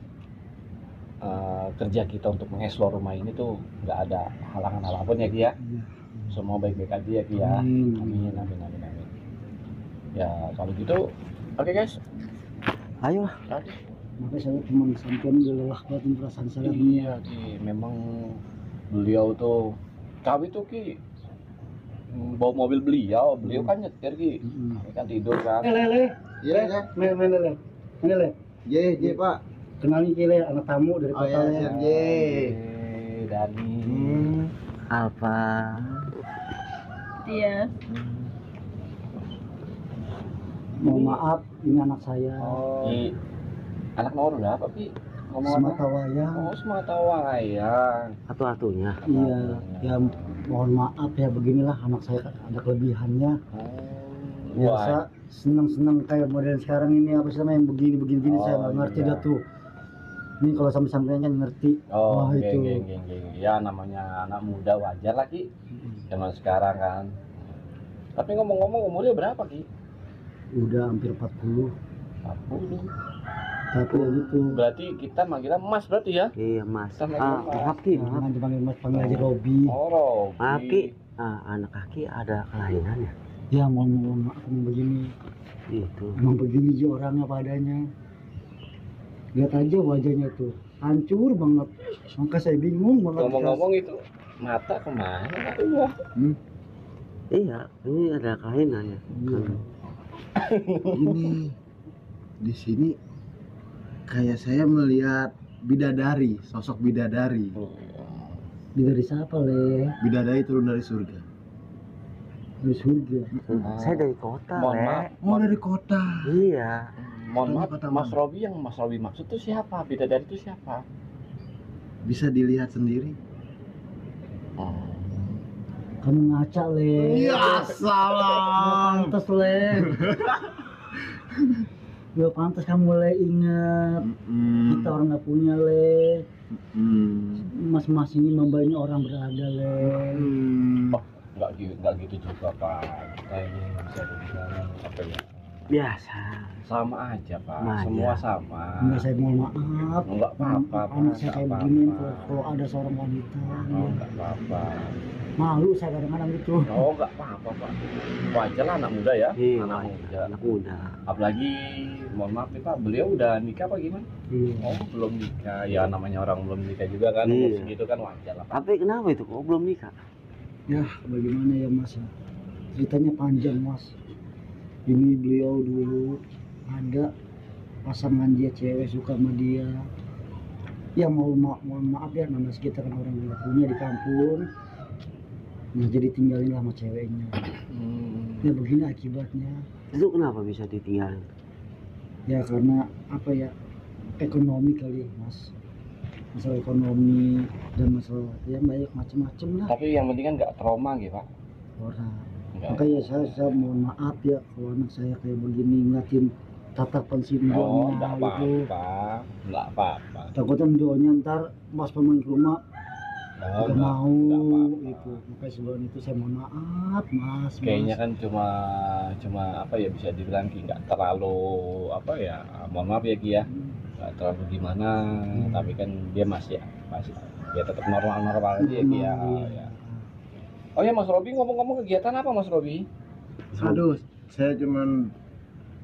kerja kita untuk mengeksplor rumah ini tuh nggak ada halangan apapun ya Ki ya. Semua baik-baik aja ya Ki ya. Amin. Ya kalau gitu oke guys. Ayo lah. Makanya saya cuma sampean udah lelah banget perasaan saya. Iya Ki, memang beliau tuh kami tuh Ki bawa mobil beliau kan nyetir Ki. Kami kan tidur kan. Lele. Iya, Lele. J Pak. Kenalin Kile, anak tamu dari kota ya, siap J. Dani. Alfa. Iya. Mohon maaf, ini anak saya. Ki, anak nomor berapa Ki? Semata wayang. Semata wayang. Satu-satunya. Iya, ya mohon maaf ya beginilah anak saya ada kelebihannya. Biasa seneng-seneng kayak model sekarang ini apa sih namanya yang begini saya nggak ngerti dah tuh. Ini kalau sampai-sampai kan ngerti. Oh, wah itu. Ya namanya anak muda wajar lah Ki. Zaman sekarang kan. Tapi ngomong-ngomong umurnya berapa Ki? Udah hampir 40. 40. Tapi ya gitu. Berarti kita manggilnya Mas berarti ya? Iya Mas. Sama Mas. Maaf Ki. Jangan dipanggil Mas, panggil aja Robi. Oh, Robi. Maaf Ki. Anak kaki ada kelainannya. Ya mohon maaf emang begini. Itu. Emang begini aja orangnya padanya. Lihat aja wajahnya tuh, hancur banget. Maka saya bingung banget. Ngomong-ngomong itu mata kemana? Iya. Iya, ini ada kelainannya. Ini di sini Kayak saya melihat bidadari, sosok bidadari. Dari siapa le? Bidadari turun dari surga. Dari surga. Saya dari kota, Mohon Le. maaf. Oh, dari kota. Iya. Mohon maaf, Kota Mas mana? Robi yang Mas Robi maksud tuh siapa? Bidadari itu siapa? Bisa dilihat sendiri. Kamu ngaca le. Ya salam. Pantes le. Gak pantas kamu le ingat. Kita orang nggak punya le. Mas-mas ini membantu orang berada le. Nggak gitu juga Pak. Kita ini bisa dibilang apa ya? Biasa. Sama aja Pak. Nah, Semua iya. sama. Enggak, saya mohon maaf. Nggak apa-apa, Pak. Anak saya Nggak kayak apa-apa. begini kalau ada seorang wanita. Oh, nggak apa-apa. Malu saya kadang-kadang gitu. Oh, nggak apa-apa Pak. Wajar lah anak muda ya. Iya, Anak wajar. muda. Anak muda. Apalagi mohon maaf nih Pak, beliau udah nikah apa gimana? Iya. Oh, belum nikah. Ya namanya orang belum nikah juga kan. Iya. Umur segitu kan wajar lah Pak. Tapi kenapa itu kok belum nikah? Ya bagaimana ya mas ya. Ceritanya panjang mas. Ini beliau dulu ada pasangan dia cewek suka sama dia. Ya mohon maaf ya, nama kita kan orang yang nggak punya di kampung. Nah jadi tinggalin sama ceweknya. Ya begini akibatnya. Itu kenapa bisa ditinggalin? Ya karena apa ya, ekonomi kali mas. Masalah ekonomi dan masalah ya banyak macam-macam lah Tapi yang penting kan nggak trauma gitu Pak. orang. Nggak. Makanya saya mohon maaf ya kalau anak saya kayak begini ngeliatin tatapan Oh, simbolnya nggak gitu. apa-apa. Nggak apa-apa. Takutnya doanya ntar pas pemain ke rumah Oh, nggak mau nggak apa-apa. gitu. Makanya sebelum itu saya mohon maaf mas. Kayaknya Mas. kan cuma apa ya, bisa dibilang Ki, nggak terlalu apa ya, mohon maaf ya Ki ya, nggak terlalu gimana, tapi kan dia masih ya tetap normal aja ya Ki ya. Ya. Oh ya Mas Robi, ngomong-ngomong kegiatan apa Mas Robi? Aduh, saya cuman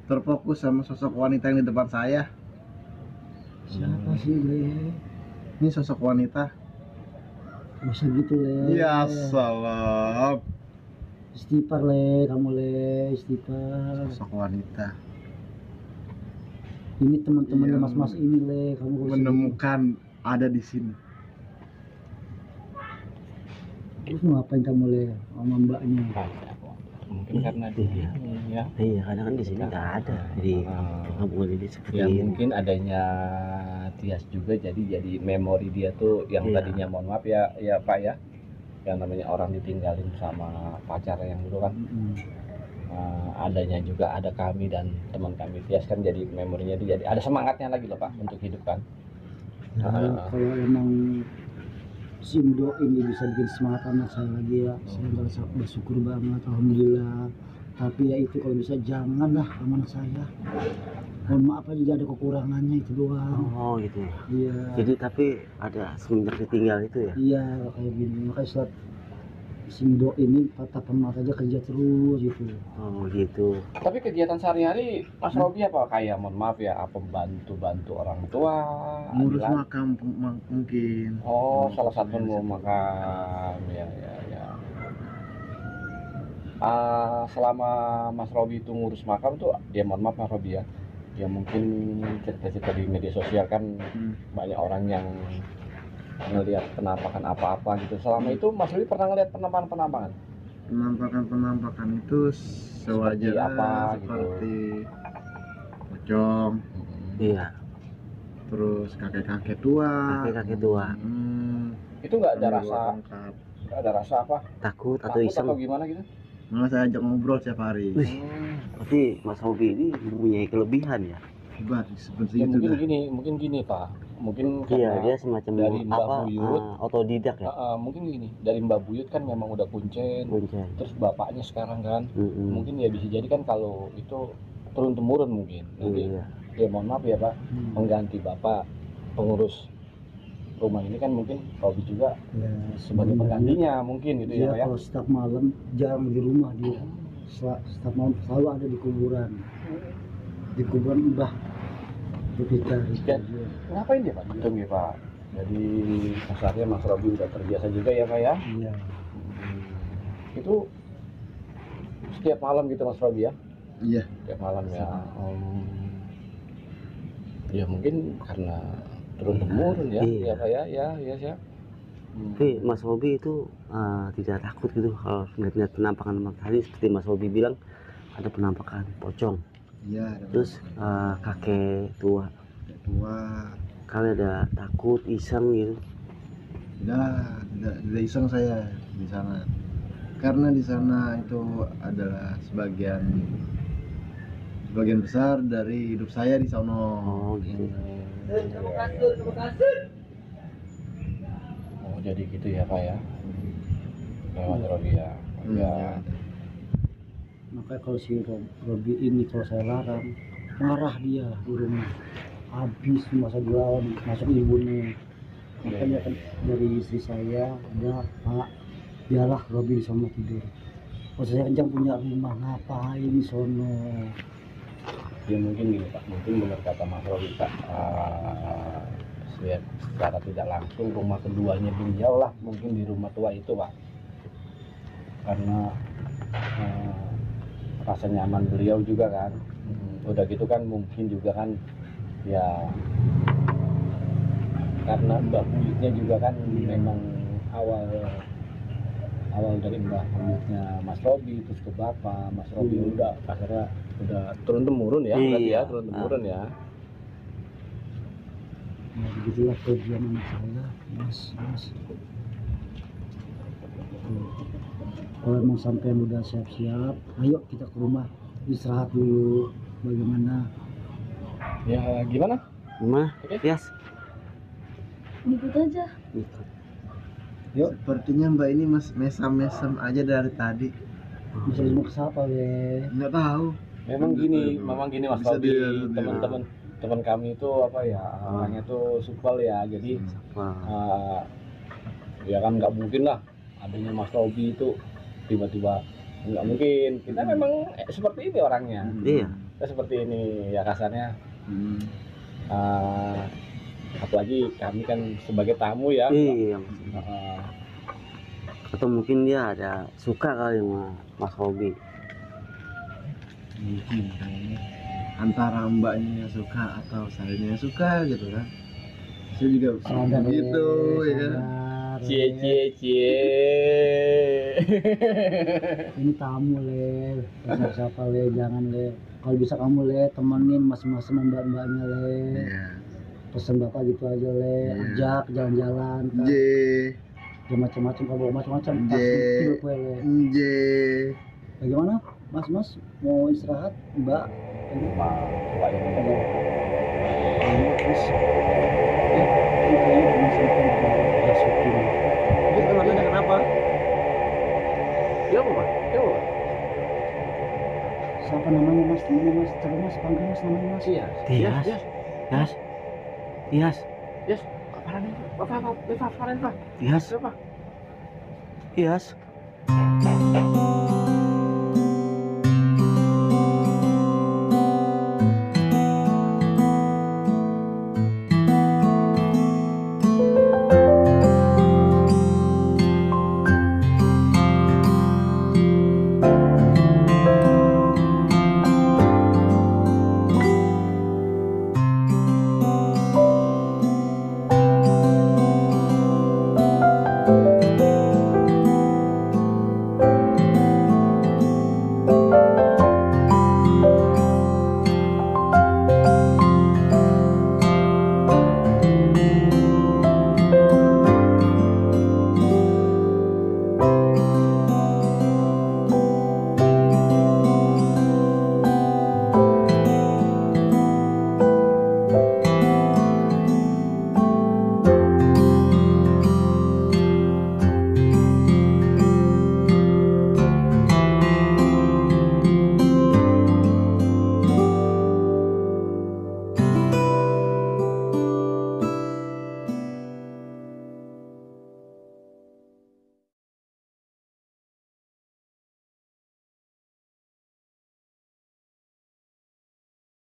terfokus sama sosok wanita yang di depan saya. Siapa sih le? Ini sosok wanita. Gak usah gitu le. Ya salam. Istighfar le, kamu le istighfar. Sosok wanita Ini teman-temannya Yang mas-mas ini le, kamu gak usah menemukan ada di sini. gitu. Terus mau ngapain kamu le sama mbaknya? Mungkin karena dia ya. Iya, karena kan di sini nggak ada. Jadi kampung ini seperti Ya ini. mungkin adanya Tias juga, jadi memori dia tuh yang Iya. tadinya mohon maaf ya Pak ya, yang namanya orang ditinggalin sama pacar yang dulu kan. Adanya juga ada kami dan teman kami Tias kan, jadi memorinya dia jadi ada semangatnya lagi loh Pak untuk hidup kan. Ya, kalau emang Simdo ini bisa bikin semangat anak saya lagi ya, saya merasa bersyukur banget, alhamdulillah. Tapi ya itu kalau bisa jangan lah sama anak saya. Mohon maaf aja ada kekurangannya itu doang. Oh gitu ya. Iya. Jadi tapi ada semenjak ditinggal itu ya. Iya kayak gini, makanya saat Simdo ini tatapan mata aja kerja terus gitu. Oh gitu. Tapi kegiatan sehari-hari Mas Robi apa, kayak mohon maaf ya, apa bantu orang tua, Ngurus adilan? makam mungkin. Oh, salah satu mau makan, ya. Selama Mas Robi itu ngurus makam tuh, ya mohon maaf Mas Robi ya, ya mungkin cerita-cerita di media sosial kan banyak orang yang ngelihat penampakan apa-apa gitu. Selama itu Mas Robi pernah ngelihat penampakan? Penampakan itu sewajarnya apa gitu? seperti pocong, Iya. terus kakek-kakek tua. Kakek-kakek tua. Itu nggak ada Sambil rasa, lengkap. nggak ada rasa apa? Takut atau Takut iseng. atau gimana gitu? Malah saya ajak ngobrol setiap hari. Wih, berarti Mas Robi ini mempunyai kelebihan ya? Hebat seperti Ya itu dah. mungkin gini Pak, mungkin Iya, karena dia semacam dari Mbak apa? Buyut. Otodidak ya? mungkin gini, dari Mbak Buyut kan memang udah kuncen, Kuncen. terus bapaknya sekarang kan, Mm-mm. mungkin ya bisa jadi kan kalau itu turun temurun mungkin. Nanti Iya. ya mohon maaf ya Pak, mengganti bapak pengurus rumah ini kan, mungkin Robi juga Ya sebagai penggantinya mungkin gitu ya Dia Pak ya. kalau setiap malam jarang di rumah dia. Setiap malam selalu ada di kuburan. Di kuburan Mbah Jupiter itu Ya. dia. Ngapain dia Pak? Betul ya Pak. Jadi kasarnya Mas Robi udah terbiasa juga ya Pak ya. Iya. Itu setiap malam gitu Mas Robi ya? Iya. Setiap malam ya. Ya mungkin karena turun temurun ya. Iya. Ya Pak ya, ya siap. Tapi Mas Robi itu tidak takut gitu kalau melihat penampakan tadi seperti Mas Robi bilang ada penampakan pocong. Iya, ada Terus kakek tua. Kali ada takut iseng gitu. Tidak iseng saya di sana. Karena di sana itu adalah sebagian besar dari hidup saya di sono. Oh gitu. Oh jadi gitu ya Pak ya. Lewat Robi ya. Ya. Makanya kalau si Robi ini kalau saya larang, marah dia di rumah, habis masa dilawan masuk ibunya. Makanya kan dari istri saya, ya Pak, biarlah Robi di sono tidur. Kalau saya kencang punya rumah, ngapain di sono? Ya mungkin gini Pak, mungkin benar kata Mas Robi Pak. Lihat secara tidak langsung rumah keduanya beliau lah mungkin di rumah tua itu Pak. Karena rasa nyaman beliau juga kan. Udah gitu kan mungkin juga kan ya karena mbah buyutnya juga kan memang awal dari mbah buyutnya Mas Robi terus ke bapak Mas Robi udah akhirnya udah turun temurun ya berarti ya turun temurun ya. Ya begitulah tujuan anak saya, Mas. Kalau emang sampean udah siap-siap, ayo kita ke rumah istirahat dulu. Bagaimana? Ya gimana? Yes. Ikut aja. Yuk. Sepertinya Mbak ini mesam aja dari tadi. Bisa mau ke siapa ya? Nggak tahu. Memang gini Mas Bisa Robi, dia. teman kami itu apa ya orangnya tuh supel ya, jadi ya kan nggak mungkin lah adanya Mas Robi itu tiba-tiba, nggak mungkin. Kita memang seperti ini orangnya. Iya. Kita seperti ini ya kasarnya. Apalagi kami kan sebagai tamu ya. Iya. Atau mungkin dia ada suka kali sama Mas Robi. Mungkin kayaknya antara mbaknya yang suka atau saya yang suka gitu kan. Saya juga Sadar gitu ya kan. Cie. Ini tamu le, siapa le, jangan le. Kalau bisa kamu le temenin mas-mas sama mbak-mbaknya le. Iya. Pesen bapak gitu aja le, ajak jalan-jalan. Jangan macam-macam, kalau bawa macam-macam pasti kue le. Bagaimana mas mau istirahat mbak? Terus Kenapa? Ya apa? siapa namanya mas? Namanya mas, coba mas panggil mas namanya mas. Iya. Yes. Apa? Yes.